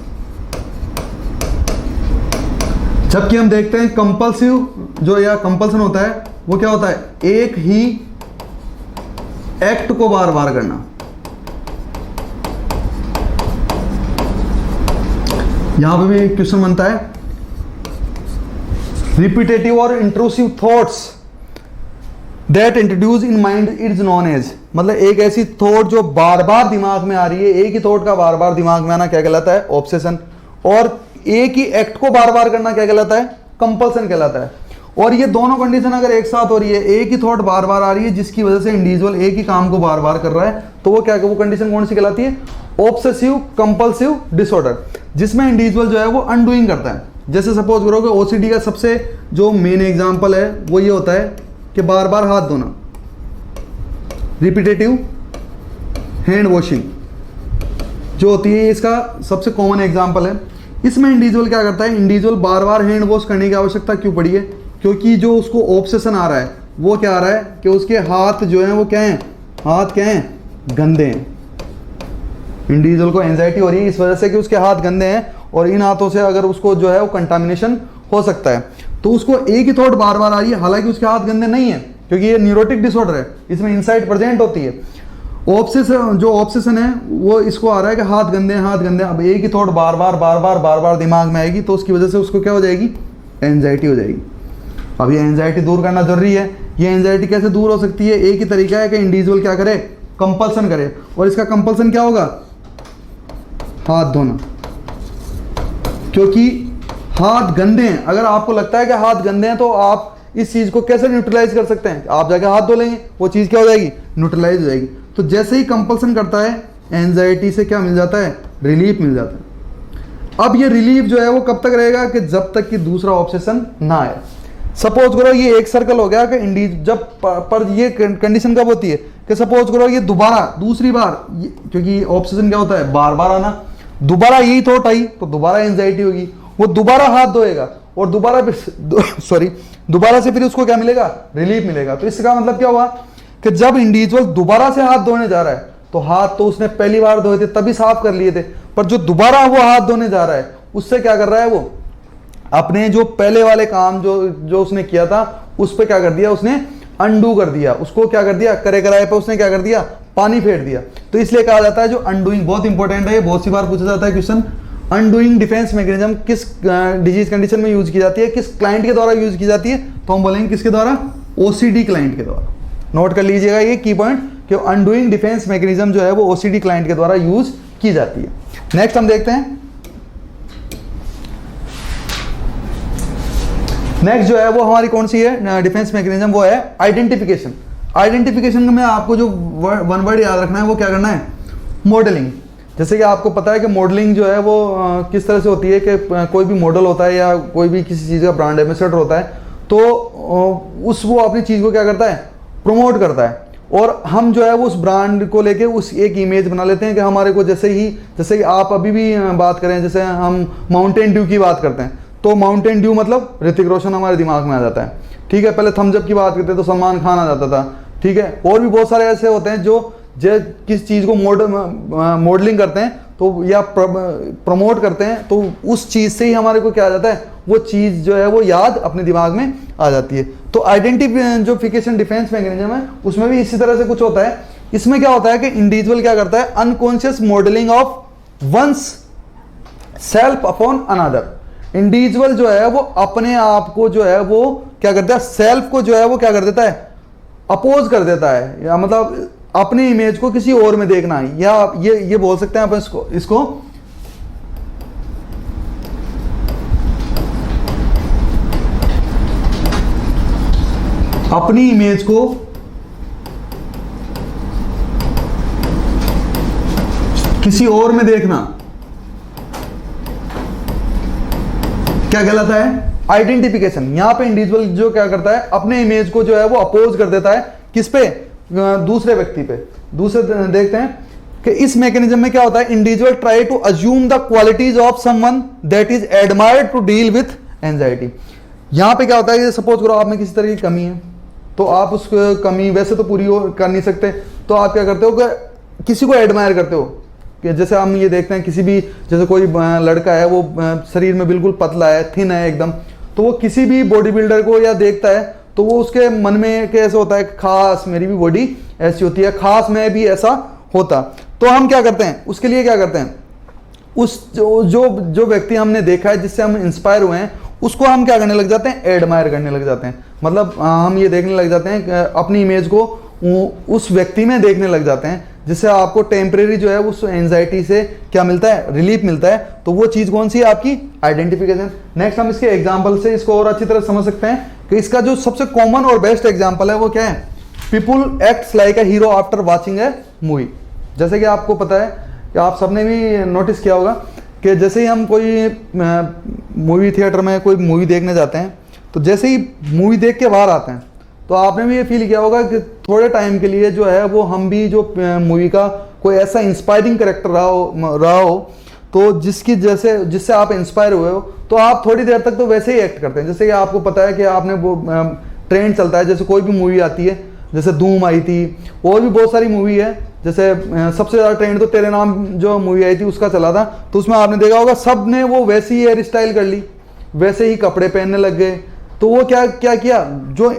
जबकि हम देखते हैं कंपल्सिव जो या कंपल्सन होता है वो क्या होता है, एक ही एक्ट को बार बार करना। यहां पे भी क्वेश्चन बनता है, रिपीटेटिव और intrusive thoughts that introduce in mind is known as, मतलब एक ऐसी थॉट जो बार बार दिमाग में आ रही है, एक ही थॉट का बार बार दिमाग में आना क्या कहलाता है, ऑब्सेशन। और एक ही एक्ट को बार बार करना क्या कहलाता है, कंपल्सन कहलाता है। और ये दोनों कंडीशन अगर एक साथ हो रही है, एक ही थॉट बार बार आ रही है जिसकी वजह से इंडिविजुअल एक ही काम को बार बार कर रहा है, तो वो क्या, वो कंडीशन कौन सी कहलाती है, ऑब्सेसिव कंपल्सिव डिसऑर्डर, जिसमें इंडिविजुअल जो है वो अनडूइंग करता है। जैसे सपोज करो कि ओसीडी का सबसे जो मेन एग्जांपल है वो ये होता है कि बार बार हाथ धोना, रिपीटेटिव हैंड वॉशिंग जो होती है, इसका सबसे कॉमन एग्जांपल है। इसमें इंडिविजुअल क्या करता है, इंडिविजुअल बार बार हैंड वॉश करने की आवश्यकता क्यों पड़ी है, क्योंकि जो उसको ऑब्सेशन आ रहा है वो क्या आ रहा है कि उसके हाथ जो हैं वो क्या हैं, हाथ क्या हैं, गंदे हैं। इंडिविजुअल को एंजाइटी हो रही है इस वजह से कि उसके हाथ गंदे हैं और इन हाथों से अगर उसको जो है वो कंटामिनेशन हो सकता है, तो उसको एक ही थॉट बार बार आ रही है, हालांकि उसके हाथ गंदे नहीं है, क्योंकि ये न्यूरोटिक डिसऑर्डर है, इसमें इनसाइट प्रेजेंट होती है। ऑब्सेशन जो ऑब्सेशन है वो इसको आ रहा है कि हाथ गंदे हैं, हाथ गंदे हैं। अब एक ही थॉट बार बार दिमाग में आएगी तो उसकी वजह से उसको क्या हो जाएगी, एंजाइटी हो जाएगी। अब ये एंजाइटी दूर करना जरूरी है। ये एंजाइटी कैसे दूर हो सकती है, एक ही तरीका है कि इंडिविजुअल क्या करे, कंपल्सन करे। और इसका कंपल्सन क्या होगा, हाथ धोना, क्योंकि हाथ गंदे हैं। अगर आपको लगता है कि हाथ गंदे हैं तो आप इस चीज को कैसे न्यूट्रलाइज कर सकते हैं, आप जाके हाथ धो लेंगे, वो चीज क्या हो जाएगी, न्यूट्रलाइज हो जाएगी। तो जैसे ही कंपल्सन करता है एंजाइटी से क्या मिल जाता है, रिलीफ मिल जाता है। अब ये रिलीफ जो है वो कब तक रहेगा, कि जब तक कि दूसरा ऑब्सेशन ना आए। सपोज करो ये एक सर्कल हो गया कि जब पर ये कंडीशन कब होती है कि सपोज करो ये दोबारा दूसरी बार, क्योंकि ऑब्सेशन क्या होता है, बार बार आना, दोबारा यही थॉट आई तो दोबारा एंजाइटी होगी, वो दोबारा हाथ धोएगा और दोबारा दोबारा से फिर उसको क्या मिलेगा, रिलीफ मिलेगा। तो इसका मतलब क्या हुआ कि जब इंडिविजुअल दोबारा से हाथ धोने जा रहा है तो हाथ तो उसने पहली बार धोए थे तभी साफ कर लिए थे, पर जो दोबारा वो हाथ धोने जा रहा है उससे क्या कर रहा है, वो अपने जो पहले वाले काम जो उसने किया था उस पर क्या कर दिया, उसने अनडू कर दिया, उसको क्या कर दिया, करे कराए पे उसने क्या कर दिया, पानी फेर दिया। तो इसलिए कहा जाता है जो अनडूइंग, बहुत इंपॉर्टेंट है, बहुत सी बार पूछा जाता है क्वेश्चन, अनडूइंग डिफेंस मैकेनिज्म किस डिजीज कंडीशन में यूज की जाती है, किस क्लाइंट के द्वारा यूज की जाती है, तो हम बोलेंगे किसके द्वारा, ओसीडी क्लाइंट के द्वारा। नोट कर लीजिएगा ये की पॉइंट कि अनडूइंग डिफेंस मैकेनिज्म जो है वो ओसीडी क्लाइंट के द्वारा यूज की जाती है। नेक्स्ट हम देखते हैं, नेक्स्ट जो है वो हमारी कौन सी है डिफेंस मैकेनिज्म, वो है आइडेंटिफिकेशन। आइडेंटिफिकेशन में आपको जो वन वर्ड याद रखना है वो क्या करना है, मॉडलिंग। जैसे कि आपको पता है कि मॉडलिंग जो है वो किस तरह से होती है कि कोई भी मॉडल होता है या कोई भी किसी चीज़ का ब्रांड एम्बेसडर होता है तो वो अपनी चीज़ को क्या करता है, प्रमोट करता है, और हम जो है वो उस ब्रांड को लेके उस एक इमेज बना लेते हैं कि हमारे को जैसे कि आप अभी भी बात करें, जैसे हम माउंटेन ड्यू की बात करते हैं तो माउंटेन ड्यू मतलब ऋतिक रोशन हमारे दिमाग में आ जाता है, ठीक है। पहले थम्स अप की बात करते तो सलमान खान आ जाता था, ठीक है। और भी बहुत सारे ऐसे होते हैं जो किस चीज़ को मॉडलिंग करते हैं तो या प्रमोट करते हैं तो उस चीज़ से ही हमारे को क्या आ जाता है, वो चीज़ जो है वो याद अपने दिमाग में आ जाती है। तो आइडेंटिफिकेशन डिफेंस मैकेनिज्म है उसमें भी इसी तरह से कुछ होता है। इसमें क्या होता है कि इंडिविजुअल क्या करता है, unconscious modelling of one's self upon another. Individual जो है वो अपने आप को जो है वो क्या करता है, सेल्फ को जो है वो क्या कर देता है, अपोज कर देता है, या मतलब अपनी इमेज को किसी और में देखना, या ये बोल सकते हैं आप इसको अपनी इमेज को किसी और में देखना क्या कहलाता है, आइडेंटिफिकेशन। यहां पे इंडिविजुअल जो क्या करता है, अपने इमेज को जो है वो अपोज कर देता है, किस पे, दूसरे व्यक्ति पे। दूसरे देखते हैं कि इस मैकेनिज्म में क्या होता है, individual try to assume the qualities of someone that is admired to deal with anxiety. यहां पे क्या होता है, सपोज करो आप में किसी तरह की कमी है तो आप उस कमी वैसे तो पूरी कर नहीं सकते, तो आप क्या करते हो कि किसी को एडमायर करते हो, कि जैसे हम ये देखते हैं किसी भी, जैसे कोई लड़का है वो शरीर में बिल्कुल पतला है, थिन है एकदम, तो वो किसी भी बॉडी बिल्डर को या देखता है तो वो उसके मन में कैसे होता है, खास मेरी भी बॉडी ऐसी होती है, खास मैं भी ऐसा होता। तो हम क्या करते हैं, उसके लिए क्या करते हैं, उस जो व्यक्ति हमने देखा है जिससे हम इंस्पायर हुए हैं उसको हम क्या करने लग जाते हैं, एडमायर करने लग जाते हैं। मतलब हम ये देखने लग जाते हैं, अपनी इमेज को उस व्यक्ति में देखने लग जाते हैं, जिससे आपको टेम्परेरी जो है उस एंजाइटी से क्या मिलता है, रिलीफ मिलता है। तो वो चीज़ कौन सी है, आपकी आइडेंटिफिकेशन। नेक्स्ट हम इसके एग्जाम्पल से इसको और अच्छी तरह समझ सकते हैं कि इसका जो सबसे कॉमन और बेस्ट एग्जाम्पल है वो क्या है, people acts like a hero after watching A movie. जैसे कि आपको पता है कि आप सबने भी नोटिस किया होगा कि जैसे ही हम कोई मूवी थिएटर में कोई मूवी देखने जाते हैं तो जैसे ही मूवी देख के बाहर आते हैं तो आपने भी ये फील किया होगा कि थोड़े टाइम के लिए जो है वो हम भी जो मूवी का कोई ऐसा इंस्पायरिंग करेक्टर रहा हो तो जिससे आप इंस्पायर हुए हो तो आप थोड़ी देर तक तो वैसे ही एक्ट करते हैं। जैसे कि आपको पता है कि आपने वो ट्रेंड चलता है, जैसे कोई भी मूवी आती है, जैसे धूम आई थी, और भी बहुत सारी मूवी है, जैसे सबसे ज़्यादा ट्रेंड तो तेरे नाम जो मूवी आई थी उसका चला था, तो उसमें आपने देखा होगा सब ने वो वैसी ही हेयर स्टाइल कर ली, वैसे ही कपड़े पहनने लग गए। तो वो क्या किया, जो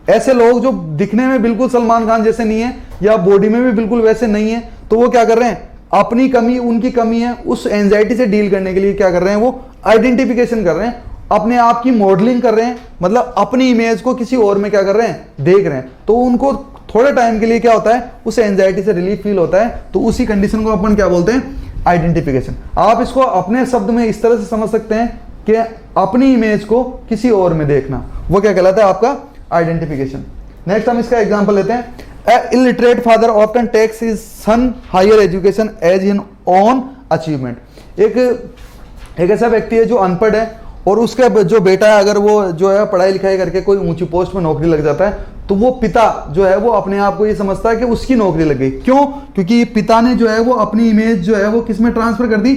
ऐसे लोग जो दिखने में बिल्कुल सलमान खान जैसे नहीं है या बॉडी में भी बिल्कुल वैसे नहीं है, तो वो क्या कर रहे हैं, अपनी कमी, उनकी कमी है, उस एंजाइटी से डील करने के लिए क्या कर रहे हैं, वो आइडेंटिफिकेशन कर रहे हैं, अपने आप की मॉडलिंग कर रहे हैं, मतलब अपनी इमेज को किसी और में क्या कर रहे हैं, देख रहे हैं। तो उनको थोड़े टाइम के लिए क्या होता है, उस एंजाइटी से रिलीफ फील होता है। तो उसी कंडीशन को अपन क्या बोलते हैं, आइडेंटिफिकेशन। आप इसको अपने शब्द में इस तरह से समझ सकते हैं कि अपनी इमेज को किसी और में देखना, वो क्या कहलाता है, आपका आइडेंटिफिकेशन। नेक्स्ट हम इसका एग्जांपल लेते हैं, a illiterate father often takes his son higher education as in own achievement. एक ऐसा व्यक्ति है जो अनपढ़ है और उसका जो बेटा है अगर वो जो है पढ़ाई लिखाई करके कोई ऊंची पोस्ट में नौकरी लग जाता है तो वो पिता जो है वो अपने आप को ये समझता है कि उसकी नौकरी लग गई। क्यों? क्योंकि पिता ने जो है वो अपनी इमेज जो है वो किस में ट्रांसफर कर दी?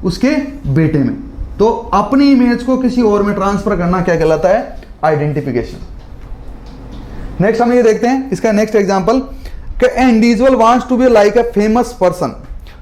उसके बेटे में। तो अपनी इमेज को किसी और में ट्रांसफर करना क्या कहलाता है? आइडेंटिफिकेशन। नेक्स्ट हम ये देखते हैं इसका नेक्स्ट एग्जांपल कि individual wants to be like a famous person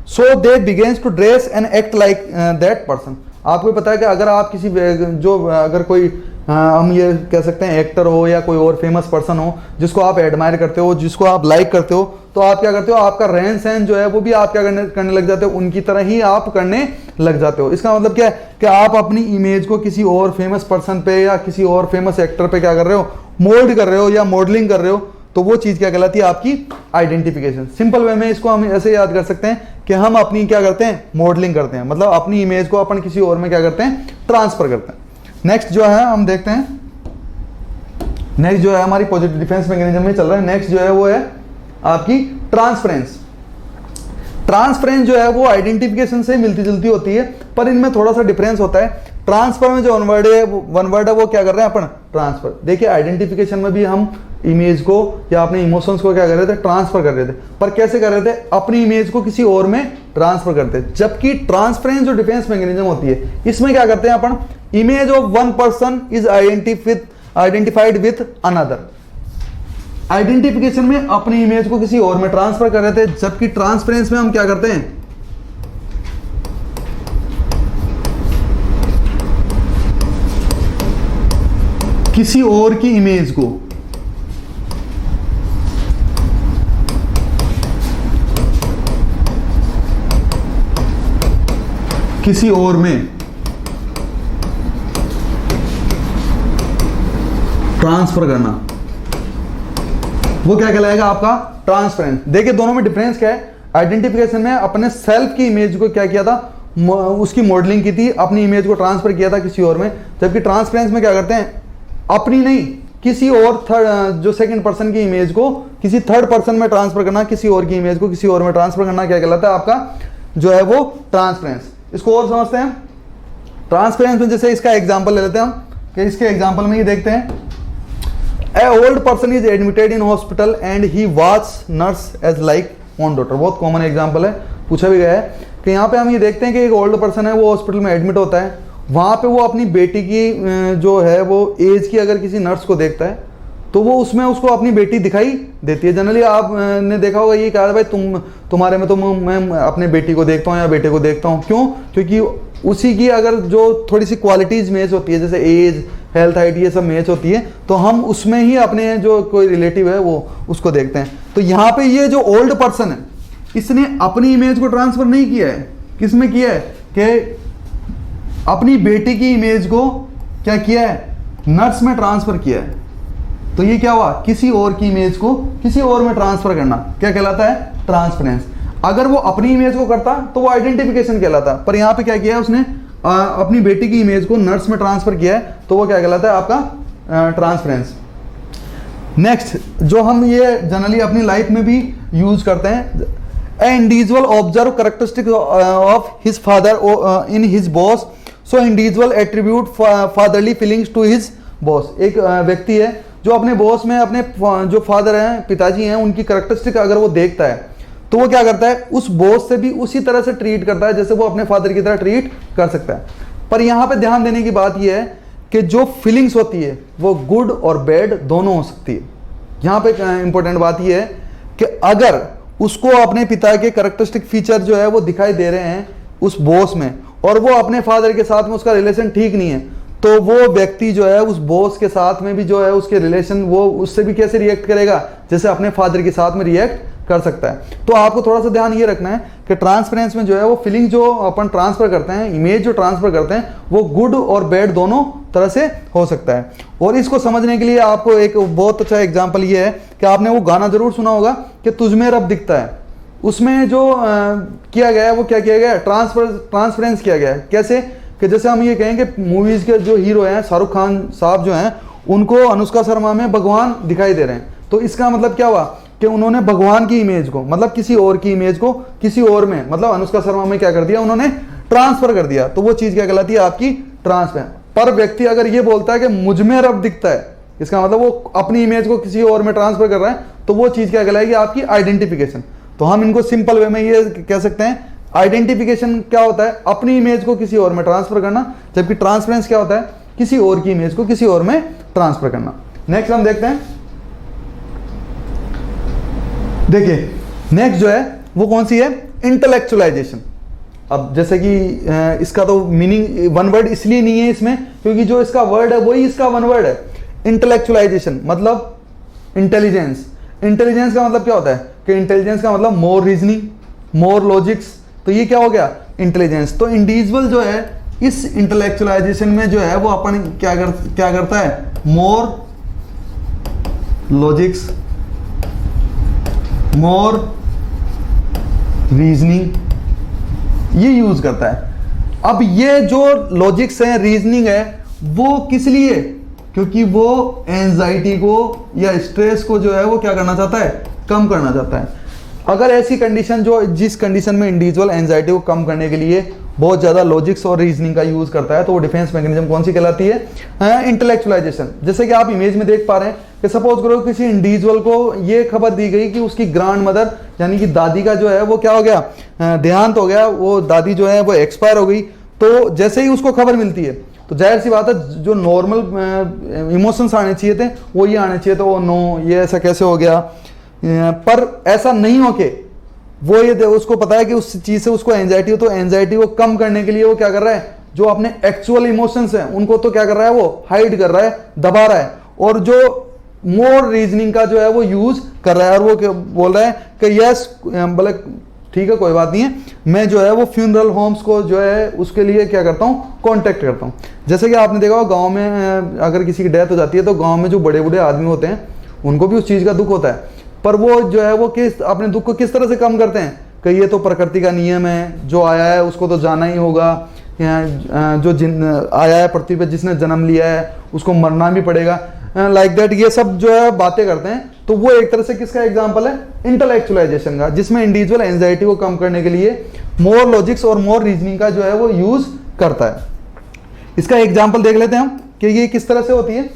so they begins to dress and act like that person. आपको पता है कि अगर आप किसी जो अगर कोई हम ये कह सकते हैं एक्टर हो या कोई और फेमस पर्सन हो जिसको आप एडमायर करते हो, जिसको आप लाइक करते हो, तो आप क्या करते हो? आपका रहन सहन जो है वो भी आप क्या करने लग जाते हो? उनकी तरह ही आप करने लग जाते हो। इसका मतलब क्या है कि आप अपनी इमेज को किसी और फेमस पर्सन पे या किसी और फेमस एक्टर पे क्या कर रहे हो? मोल्ड कर रहे हो या मॉडलिंग कर रहे हो। तो वो चीज क्या कहलाती है? आपकी आइडेंटिफिकेशन। सिंपल वे में इसको हम ऐसे याद कर सकते हैं कि हम अपनी क्या करते हैं? मॉडलिंग करते हैं, मतलब अपनी इमेज को अपन किसी और में क्या करते हैं? ट्रांसफर करते हैं। नेक्स्ट जो है हम देखते हैं, नेक्स्ट जो है हमारी पॉजिटिव डिफेंस मैकेनिज्म में चल रहा है। नेक्स्ट जो है वो है आपकी ट्रांसफरेंस। ट्रांसफरेंस जो है वो आइडेंटिफिकेशन से मिलती जुलती होती है पर इनमें थोड़ा सा डिफरेंस होता है। ट्रांसफर में जो वन वर्ड है वो क्या कर रहे हैं अपन? ट्रांसफर। देखिए आइडेंटिफिकेशन में भी हम इमेज को या अपने इमोशंस को क्या कर रहे थे? ट्रांसफर कर रहे थे। पर कैसे कर रहे थे? अपनी इमेज को किसी और में ट्रांसफर करते थे। जबकि ट्रांसफरेंस जो डिफेंस मैकेनिज्म होती है इसमें क्या करते हैं अपन? Image of one person is identified with another. Identification में अपनी इमेज को किसी और में ट्रांसफर कर रहे थे, जबकि ट्रांसफरेंस में हम क्या करते हैं? किसी और की इमेज को किसी और में ट्रांसफर करना, वो क्या कहलाएगा? आपका ट्रांसफरेंस। देखिए दोनों में डिफरेंस क्या है? आइडेंटिफिकेशन में अपने सेल्फ की इमेज को क्या किया था? उसकी मॉडलिंग की थी, अपनी इमेज को ट्रांसफर किया था किसी और में। जबकि ट्रांसफरेंस में क्या करते हैं? अपनी नहीं, किसी और थर्ड जो सेकंड पर्सन की इमेज को किसी थर्ड पर्सन में ट्रांसफर करना, किसी और की इमेज को किसी और में ट्रांसफर करना क्या कहलाता है? आपका जो है वो ट्रांसफरेंस। इसको और समझते हैं। ट्रांसफरेंस में जैसे इसका एग्जांपल ले लेते हैं हम कि इसके एग्जांपल में ये देखते हैं, a old person is admitted in hospital and he watch nurse as like own daughter. बहुत कॉमन एग्जांपल है, पूछा भी गया है कि यहाँ पे हम ये देखते हैं कि एक ओल्ड पर्सन है वो हॉस्पिटल में एडमिट होता है। वहाँ पे वो अपनी बेटी की जो है वो एज की अगर किसी नर्स को देखता है तो वो उसमें उसको अपनी बेटी दिखाई देती है। जनरली आपने देखा होगा ये कहा भाई तुम्हारे में तो मैं अपने बेटी को देखता हूँ या बेटे को देखता हूँ। क्यों? क्योंकि उसी की अगर जो थोड़ी सी क्वालिटीज मैच होती है, जैसे एज, हेल्थ, हाइट, ये सब मैच होती है, तो हम उसमें ही अपने जो कोई रिलेटिव है वो उसको देखते हैं। तो यहाँ पे ये जो ओल्ड पर्सन है इसने अपनी इमेज को ट्रांसफर नहीं किया है। किस में किया है? कि अपनी बेटी की इमेज को क्या किया है? नर्स में ट्रांसफर किया है। तो ये क्या हुआ? किसी और की इमेज को किसी और में ट्रांसफर करना क्या कहलाता है? ट्रांसफरेंस। अगर वो अपनी इमेज को करता तो वो आइडेंटिफिकेशन कहलाता, पर यहाँ पे क्या किया है उसने? अपनी बेटी की इमेज को नर्स में ट्रांसफर किया है, तो वो क्या कहलाता है? आपका ट्रांसफरेंस। नेक्स्ट जो हम ये जनरली अपनी लाइफ में भी यूज करते हैं, a individual observe characteristics of his father in his boss so individual attribute fatherly feelings to his boss. एक व्यक्ति है जो अपने बॉस में अपने जो फादर हैं, पिताजी हैं, उनकी कैरेक्टरिस्टिक अगर वो देखता है तो वो क्या करता है? उस बॉस से भी उसी तरह से ट्रीट करता है जैसे वो अपने फादर की तरह ट्रीट कर सकता है। पर यहाँ पे ध्यान देने की बात यह है कि जो फीलिंग्स होती है वो गुड और बैड दोनों हो सकती है। यहाँ पे इंपॉर्टेंट बात यह है कि अगर उसको अपने पिता के कैरेक्टरिस्टिक फीचर जो है वो दिखाई दे रहे हैं उस बॉस में और वो अपने फादर के साथ में उसका रिलेशन ठीक नहीं है, तो वो व्यक्ति जो है उस बॉस के साथ में भी जो है उसके रिलेशन वो उससे भी कैसे रिएक्ट करेगा? जैसे अपने फादर के साथ में रिएक्ट कर सकता है। तो आपको थोड़ा सा ध्यान ये रखना है कि ट्रांसफरेंस में जो है वो फीलिंग जो अपन ट्रांसफर करते हैं, इमेज जो ट्रांसफर करते हैं, वो गुड और बैड दोनों तरह से हो सकता है। और इसको समझने के लिए आपको एक बहुत अच्छा एग्जाम्पल ये है कि आपने वो गाना जरूर सुना होगा कि तुझ में रब दिखता है। उसमें जो किया गया है वो क्या किया गया है? ट्रांसफरेंस किया गया है। कैसे? कि जैसे हम ये कहेंगे मूवीज के जो हीरो हैं, शाहरुख खान साहब जो हैं, उनको अनुष्का शर्मा में भगवान दिखाई दे रहे हैं। तो इसका मतलब क्या हुआ? कि उन्होंने भगवान की इमेज को, मतलब किसी और की इमेज को किसी और में, मतलब अनुष्का शर्मा में क्या कर दिया उन्होंने, ट्रांसफर कर दिया, तो वो चीज क्या कहलाती है आपकी ट्रांसफर। पर व्यक्ति अगर ये बोलता है कि मुझ में रब दिखता है, इसका मतलब वो अपनी इमेज को किसी और में ट्रांसफर कर रहा है, तो वो चीज क्या कहलाएगी आपकी आइडेंटिफिकेशन। तो हम इनको सिंपल वे में ये कह सकते हैं, आइडेंटिफिकेशन क्या होता है, अपनी इमेज को किसी और में ट्रांसफर करना, जबकि ट्रांसफरेंस क्या होता है, किसी और की इमेज को किसी और में ट्रांसफर करना। नेक्स्ट हम देखते हैं, देखिए नेक्स्ट जो है वो कौन सी है, इंटेलेक्चुअलाइजेशन। अब जैसे कि इसका तो मीनिंग वन वर्ड इसलिए नहीं है इसमें क्योंकि जो इसका वर्ड है वही इसका वन वर्ड है। इंटेलेक्चुअलाइजेशन मतलब इंटेलिजेंस। इंटेलिजेंस का मतलब क्या होता है कि इंटेलिजेंस का मतलब मोर रीजनिंग, मोर लॉजिक्स, तो ये क्या हो गया इंटेलिजेंस। तो इंडिविजुअल जो है इस इंटेलेक्चुअलाइजेशन में जो है वो अपन क्या करता है, मोर लॉजिक्स, मोर रीजनिंग ये यूज करता है। अब ये जो लॉजिक्स है, रीजनिंग है, वो किस लिए, क्योंकि वो एंजाइटी को या स्ट्रेस को जो है वो क्या करना चाहता है, कम करना चाहता है। अगर ऐसी कंडीशन जो जिस कंडीशन में इंडिविजुअल एंजाइटी को कम करने के लिए बहुत ज़्यादा लॉजिक्स और रीजनिंग का यूज करता है, तो वो डिफेंस मैकेनिज्म कौन सी कहलाती है, इंटेलेक्चुअलाइजेशन। जैसे कि आप इमेज में देख पा रहे हैं कि सपोज करो किसी इंडिविजुअल को ये खबर दी गई कि उसकी ग्रैंड मदर यानी कि दादी का जो है वो क्या हो गया, देहांत हो गया, वो दादी जो है वो एक्सपायर हो गई। तो जैसे ही उसको खबर मिलती है तो जाहिर सी बात है जो नॉर्मल इमोशंस आने चाहिए थे वो ये आने चाहिए, तो वो नो ये ऐसा कैसे हो गया, पर ऐसा नहीं हो के वो ये उसको पता है कि उस चीज से उसको एंजाइटी हो, तो एंजाइटी को कम करने के लिए वो क्या कर रहा है, जो अपने एक्चुअल इमोशंस हैं उनको तो क्या कर रहा है, वो हाइड कर रहा है, दबा रहा है, और जो मोर रीजनिंग का जो है वो यूज कर रहा है, और वो बोल रहा है कि यस बोले ठीक है कोई बात नहीं है, मैं जो है वो फ्यूनरल होम्स को जो है उसके लिए क्या करता हूँ, कॉन्टेक्ट करता हूँ। जैसे कि आपने देखा होगा गाँव में अगर किसी की डेथ हो जाती है तो गाँव में जो बड़े बूढ़े आदमी होते हैं उनको भी उस चीज़ का दुख होता है, पर वो जो है वो किस अपने दुख को किस तरह से कम करते हैं कि ये तो प्रकृति का नियम है, जो आया है उसको तो जाना ही होगा, जो जिन आया है पृथ्वी पे, जिसने जन्म लिया है उसको मरना भी पड़ेगा, लाइक दैट, ये सब जो है बातें करते हैं। तो वो एक तरह से किसका एग्जांपल है, इंटेलेक्चुअलाइजेशन का, जिसमें इंडिविजुअल एंजाइटी को कम करने के लिए मोर लॉजिक्स और मोर रीजनिंग का जो है वो यूज करता है। इसका एग्जांपल देख लेते हैं हम कि ये किस तरह से होती है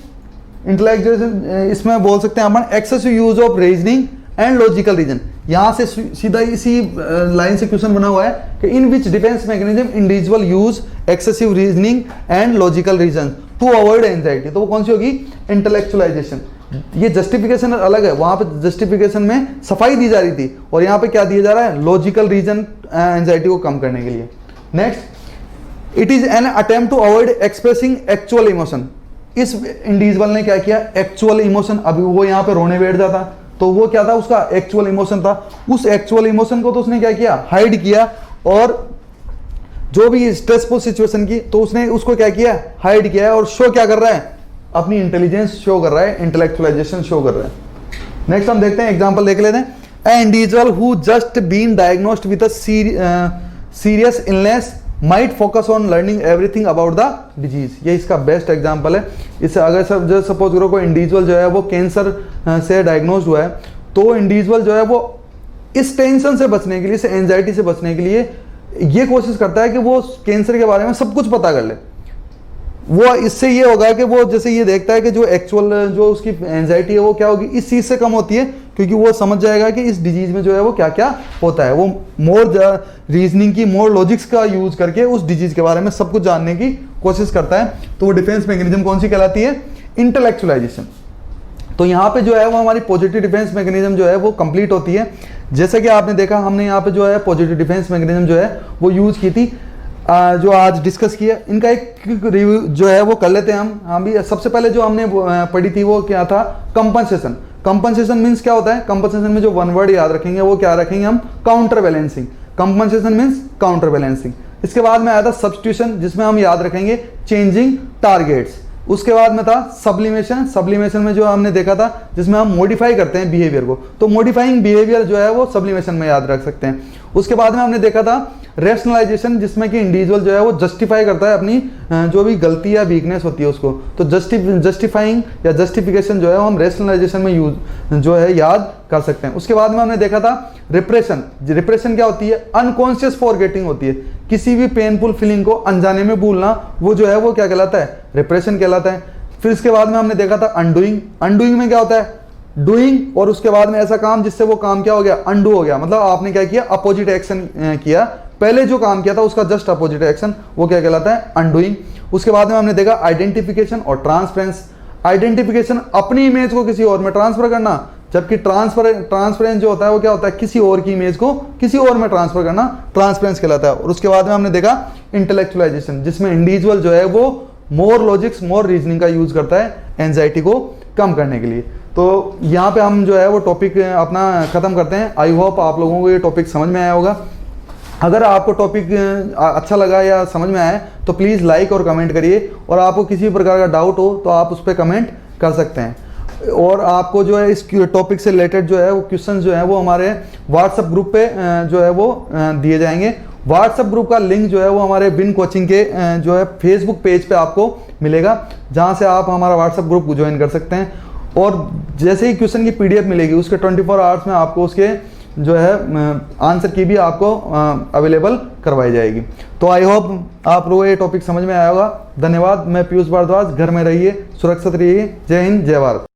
इंटेलेक्चुअलाइजेशन। इसमें बोल सकते हैं अपन excessive use of reasoning and logical reason. यहां से सीधा इसी लाइन से क्वेश्चन बना हुआ है कि in which defence mechanism individual use excessive reasoning and logical reason to avoid anxiety, तो वो कौन सी होगी, इंटेलेक्चुअलाइजेशन। ये जस्टिफिकेशन अलग है, वहां पे जस्टिफिकेशन में सफाई दी जा रही थी और यहाँ पे क्या दिया जा रहा है, लॉजिकल रीजन एंजाइटी को कम करने के लिए। Next, it is an attempt to avoid expressing actual emotion. इस इंडिविजुअल ने क्या किया, एक्चुअल इमोशन, अभी वो यहाँ पे रोने बैठ जाता तो वो क्या था, उसका एक्चुअल इमोशन था, उस एक्चुअल इमोशन को तो उसने क्या किया, हाइड किया, और जो भी स्ट्रेसफुल सिचुएशन की तो उसने उसको क्या किया, हाइड किया है, और शो क्या कर रहा है, अपनी इंटेलिजेंस शो कर रहा है, इंटेलेक्चुअलाइजेशन शो कर रहा है। नेक्स्ट हम देखते हैं, एग्जांपल देख लेते हैं। A individual who just been diagnosed with a serious illness might focus on learning everything about the disease. ये इसका बेस्ट एग्जांपल है। इससे अगर जो सपोज करो कोई इंडिविजुअल जो है वो कैंसर से डायग्नोज हुआ है, तो इंडिविजुअल जो है वो इस टेंशन से बचने के लिए, इस एंजाइटी से बचने के लिए ये कोशिश करता है कि वो कैंसर के बारे में सब कुछ पता कर ले। वो इससे ये होगा कि वो जैसे ये देखता है कि जो एक्चुअल जो उसकी एंजाइटी है वो क्या होगी, इस चीज़ से कम होती है, क्योंकि वो समझ जाएगा कि इस डिजीज में जो है वो क्या क्या होता है। वो मोर रीजनिंग की, मोर लॉजिक्स का यूज करके उस डिजीज के बारे में सब कुछ जानने की कोशिश करता है। तो वो डिफेंस मैकेनिज्म कौन सी कहलाती है, इंटेलेक्चुअलाइजेशन। तो यहाँ पे जो है वो हमारी पॉजिटिव डिफेंस मैकेनिज्म जो है वो कंप्लीट होती है। जैसे कि आपने देखा हमने यहाँ पे जो है पॉजिटिव डिफेंस मैकेनिज्म जो है वो यूज की थी, जो आज डिस्कस किया। इनका एक रिव्यू जो है वो कर लेते हैं हम भी। सबसे पहले जो हमने पढ़ी थी वो क्या था, कंपनसेशन। कंपनसेशन मीन्स क्या होता है, कंपनसेशन में जो वन वर्ड याद रखेंगे वो क्या रखेंगे हम, counter balancing. Compensation means counter balancing. इसके बाद में आया था सब्स्टिट्यूशन, जिसमें हम याद रखेंगे चेंजिंग टारगेट्स। उसके बाद में था सब्लिमेशन। सब्लिमेशन में जो हमने देखा था जिसमें हम मॉडिफाई करते हैं बिहेवियर को, तो मॉडिफाइंग बिहेवियर जो है वो सब्लिमेशन में याद रख सकते हैं। उसके बाद में हमने देखा था रेशनलाइजेशन, जिसमें कि इंडिविजुअल जो है वो जस्टिफाई करता है अपनी जो भी गलती या वीकनेस होती है उसको। तो जस्टिफाइंग या जस्टिफिकेशन जो है वो हम रेशनलाइजेशन में यूज जो है याद कर सकते हैं। उसके बाद में हमने देखा था रिप्रेशन। रिप्रेशन क्या होती है? अनकॉन्शियस फॉरगेटिंग होती है, किसी भी पेनफुल फीलिंग को अनजाने में भूलना, वो जो है वो क्या कहलाता है? रिप्रेशन कहलाता है। फिर इसके बाद में हमने देखा था अनडूइंग। अनडूइंग में क्या होता है? डूइंग और उसके बाद में ऐसा काम जिससे वो काम क्या हो गया? अनडू हो गया। मतलब आपने क्या किया? अपोजिट एक्शन किया, पहले जो काम किया था उसका जस्ट अपोजिट एक्शन, वो क्या कहलाता है? अनडूइंग। उसके बाद में हमने देखा आइडेंटिफिकेशन और ट्रांसफरेंस। आइडेंटिफिकेशन अपनी इमेज को किसी और में ट्रांसफर करना, जबकि ट्रांसफरेंस जो होता है वो क्या होता है? किसी और की इमेज को किसी और में ट्रांसफर करना, ट्रांसफरेंस कहलाता है। और उसके बाद में हमने देखा इंटेलेक्चुअलाइजेशन, जिसमें इंडिविजुअल जो है वो मोर लॉजिक्स मोर रीजनिंग का यूज करता है एंजाइटी को कम करने के लिए। तो यहाँ पे हम जो है वो टॉपिक अपना खत्म करते हैं। आई होप आप लोगों को ये टॉपिक समझ में आया होगा। अगर आपको टॉपिक अच्छा लगा या समझ में आया तो प्लीज़ लाइक और कमेंट करिए, और आपको किसी भी प्रकार का डाउट हो तो आप उस पर कमेंट कर सकते हैं। और आपको जो है इस टॉपिक से रिलेटेड जो है वो क्वेश्चन जो है वो हमारे व्हाट्सएप ग्रुप पे जो है वो दिए जाएंगे। व्हाट्सएप ग्रुप का लिंक जो है वो हमारे विन कोचिंग के जो है फेसबुक पेज पे आपको मिलेगा, जहाँ से आप हमारा व्हाट्सएप ग्रुप ज्वाइन कर सकते हैं। और जैसे ही क्वेश्चन की पीडीएफ मिलेगी उसके 24 आवर्स में आपको उसके जो है आंसर की भी आपको अवेलेबल करवाई जाएगी। तो आई होप आप लोगों को ये टॉपिक समझ में आया होगा। धन्यवाद। मैं पीयूष भारद्वाज। घर में रहिए, सुरक्षित रहिए। जय हिंद, जय भारत।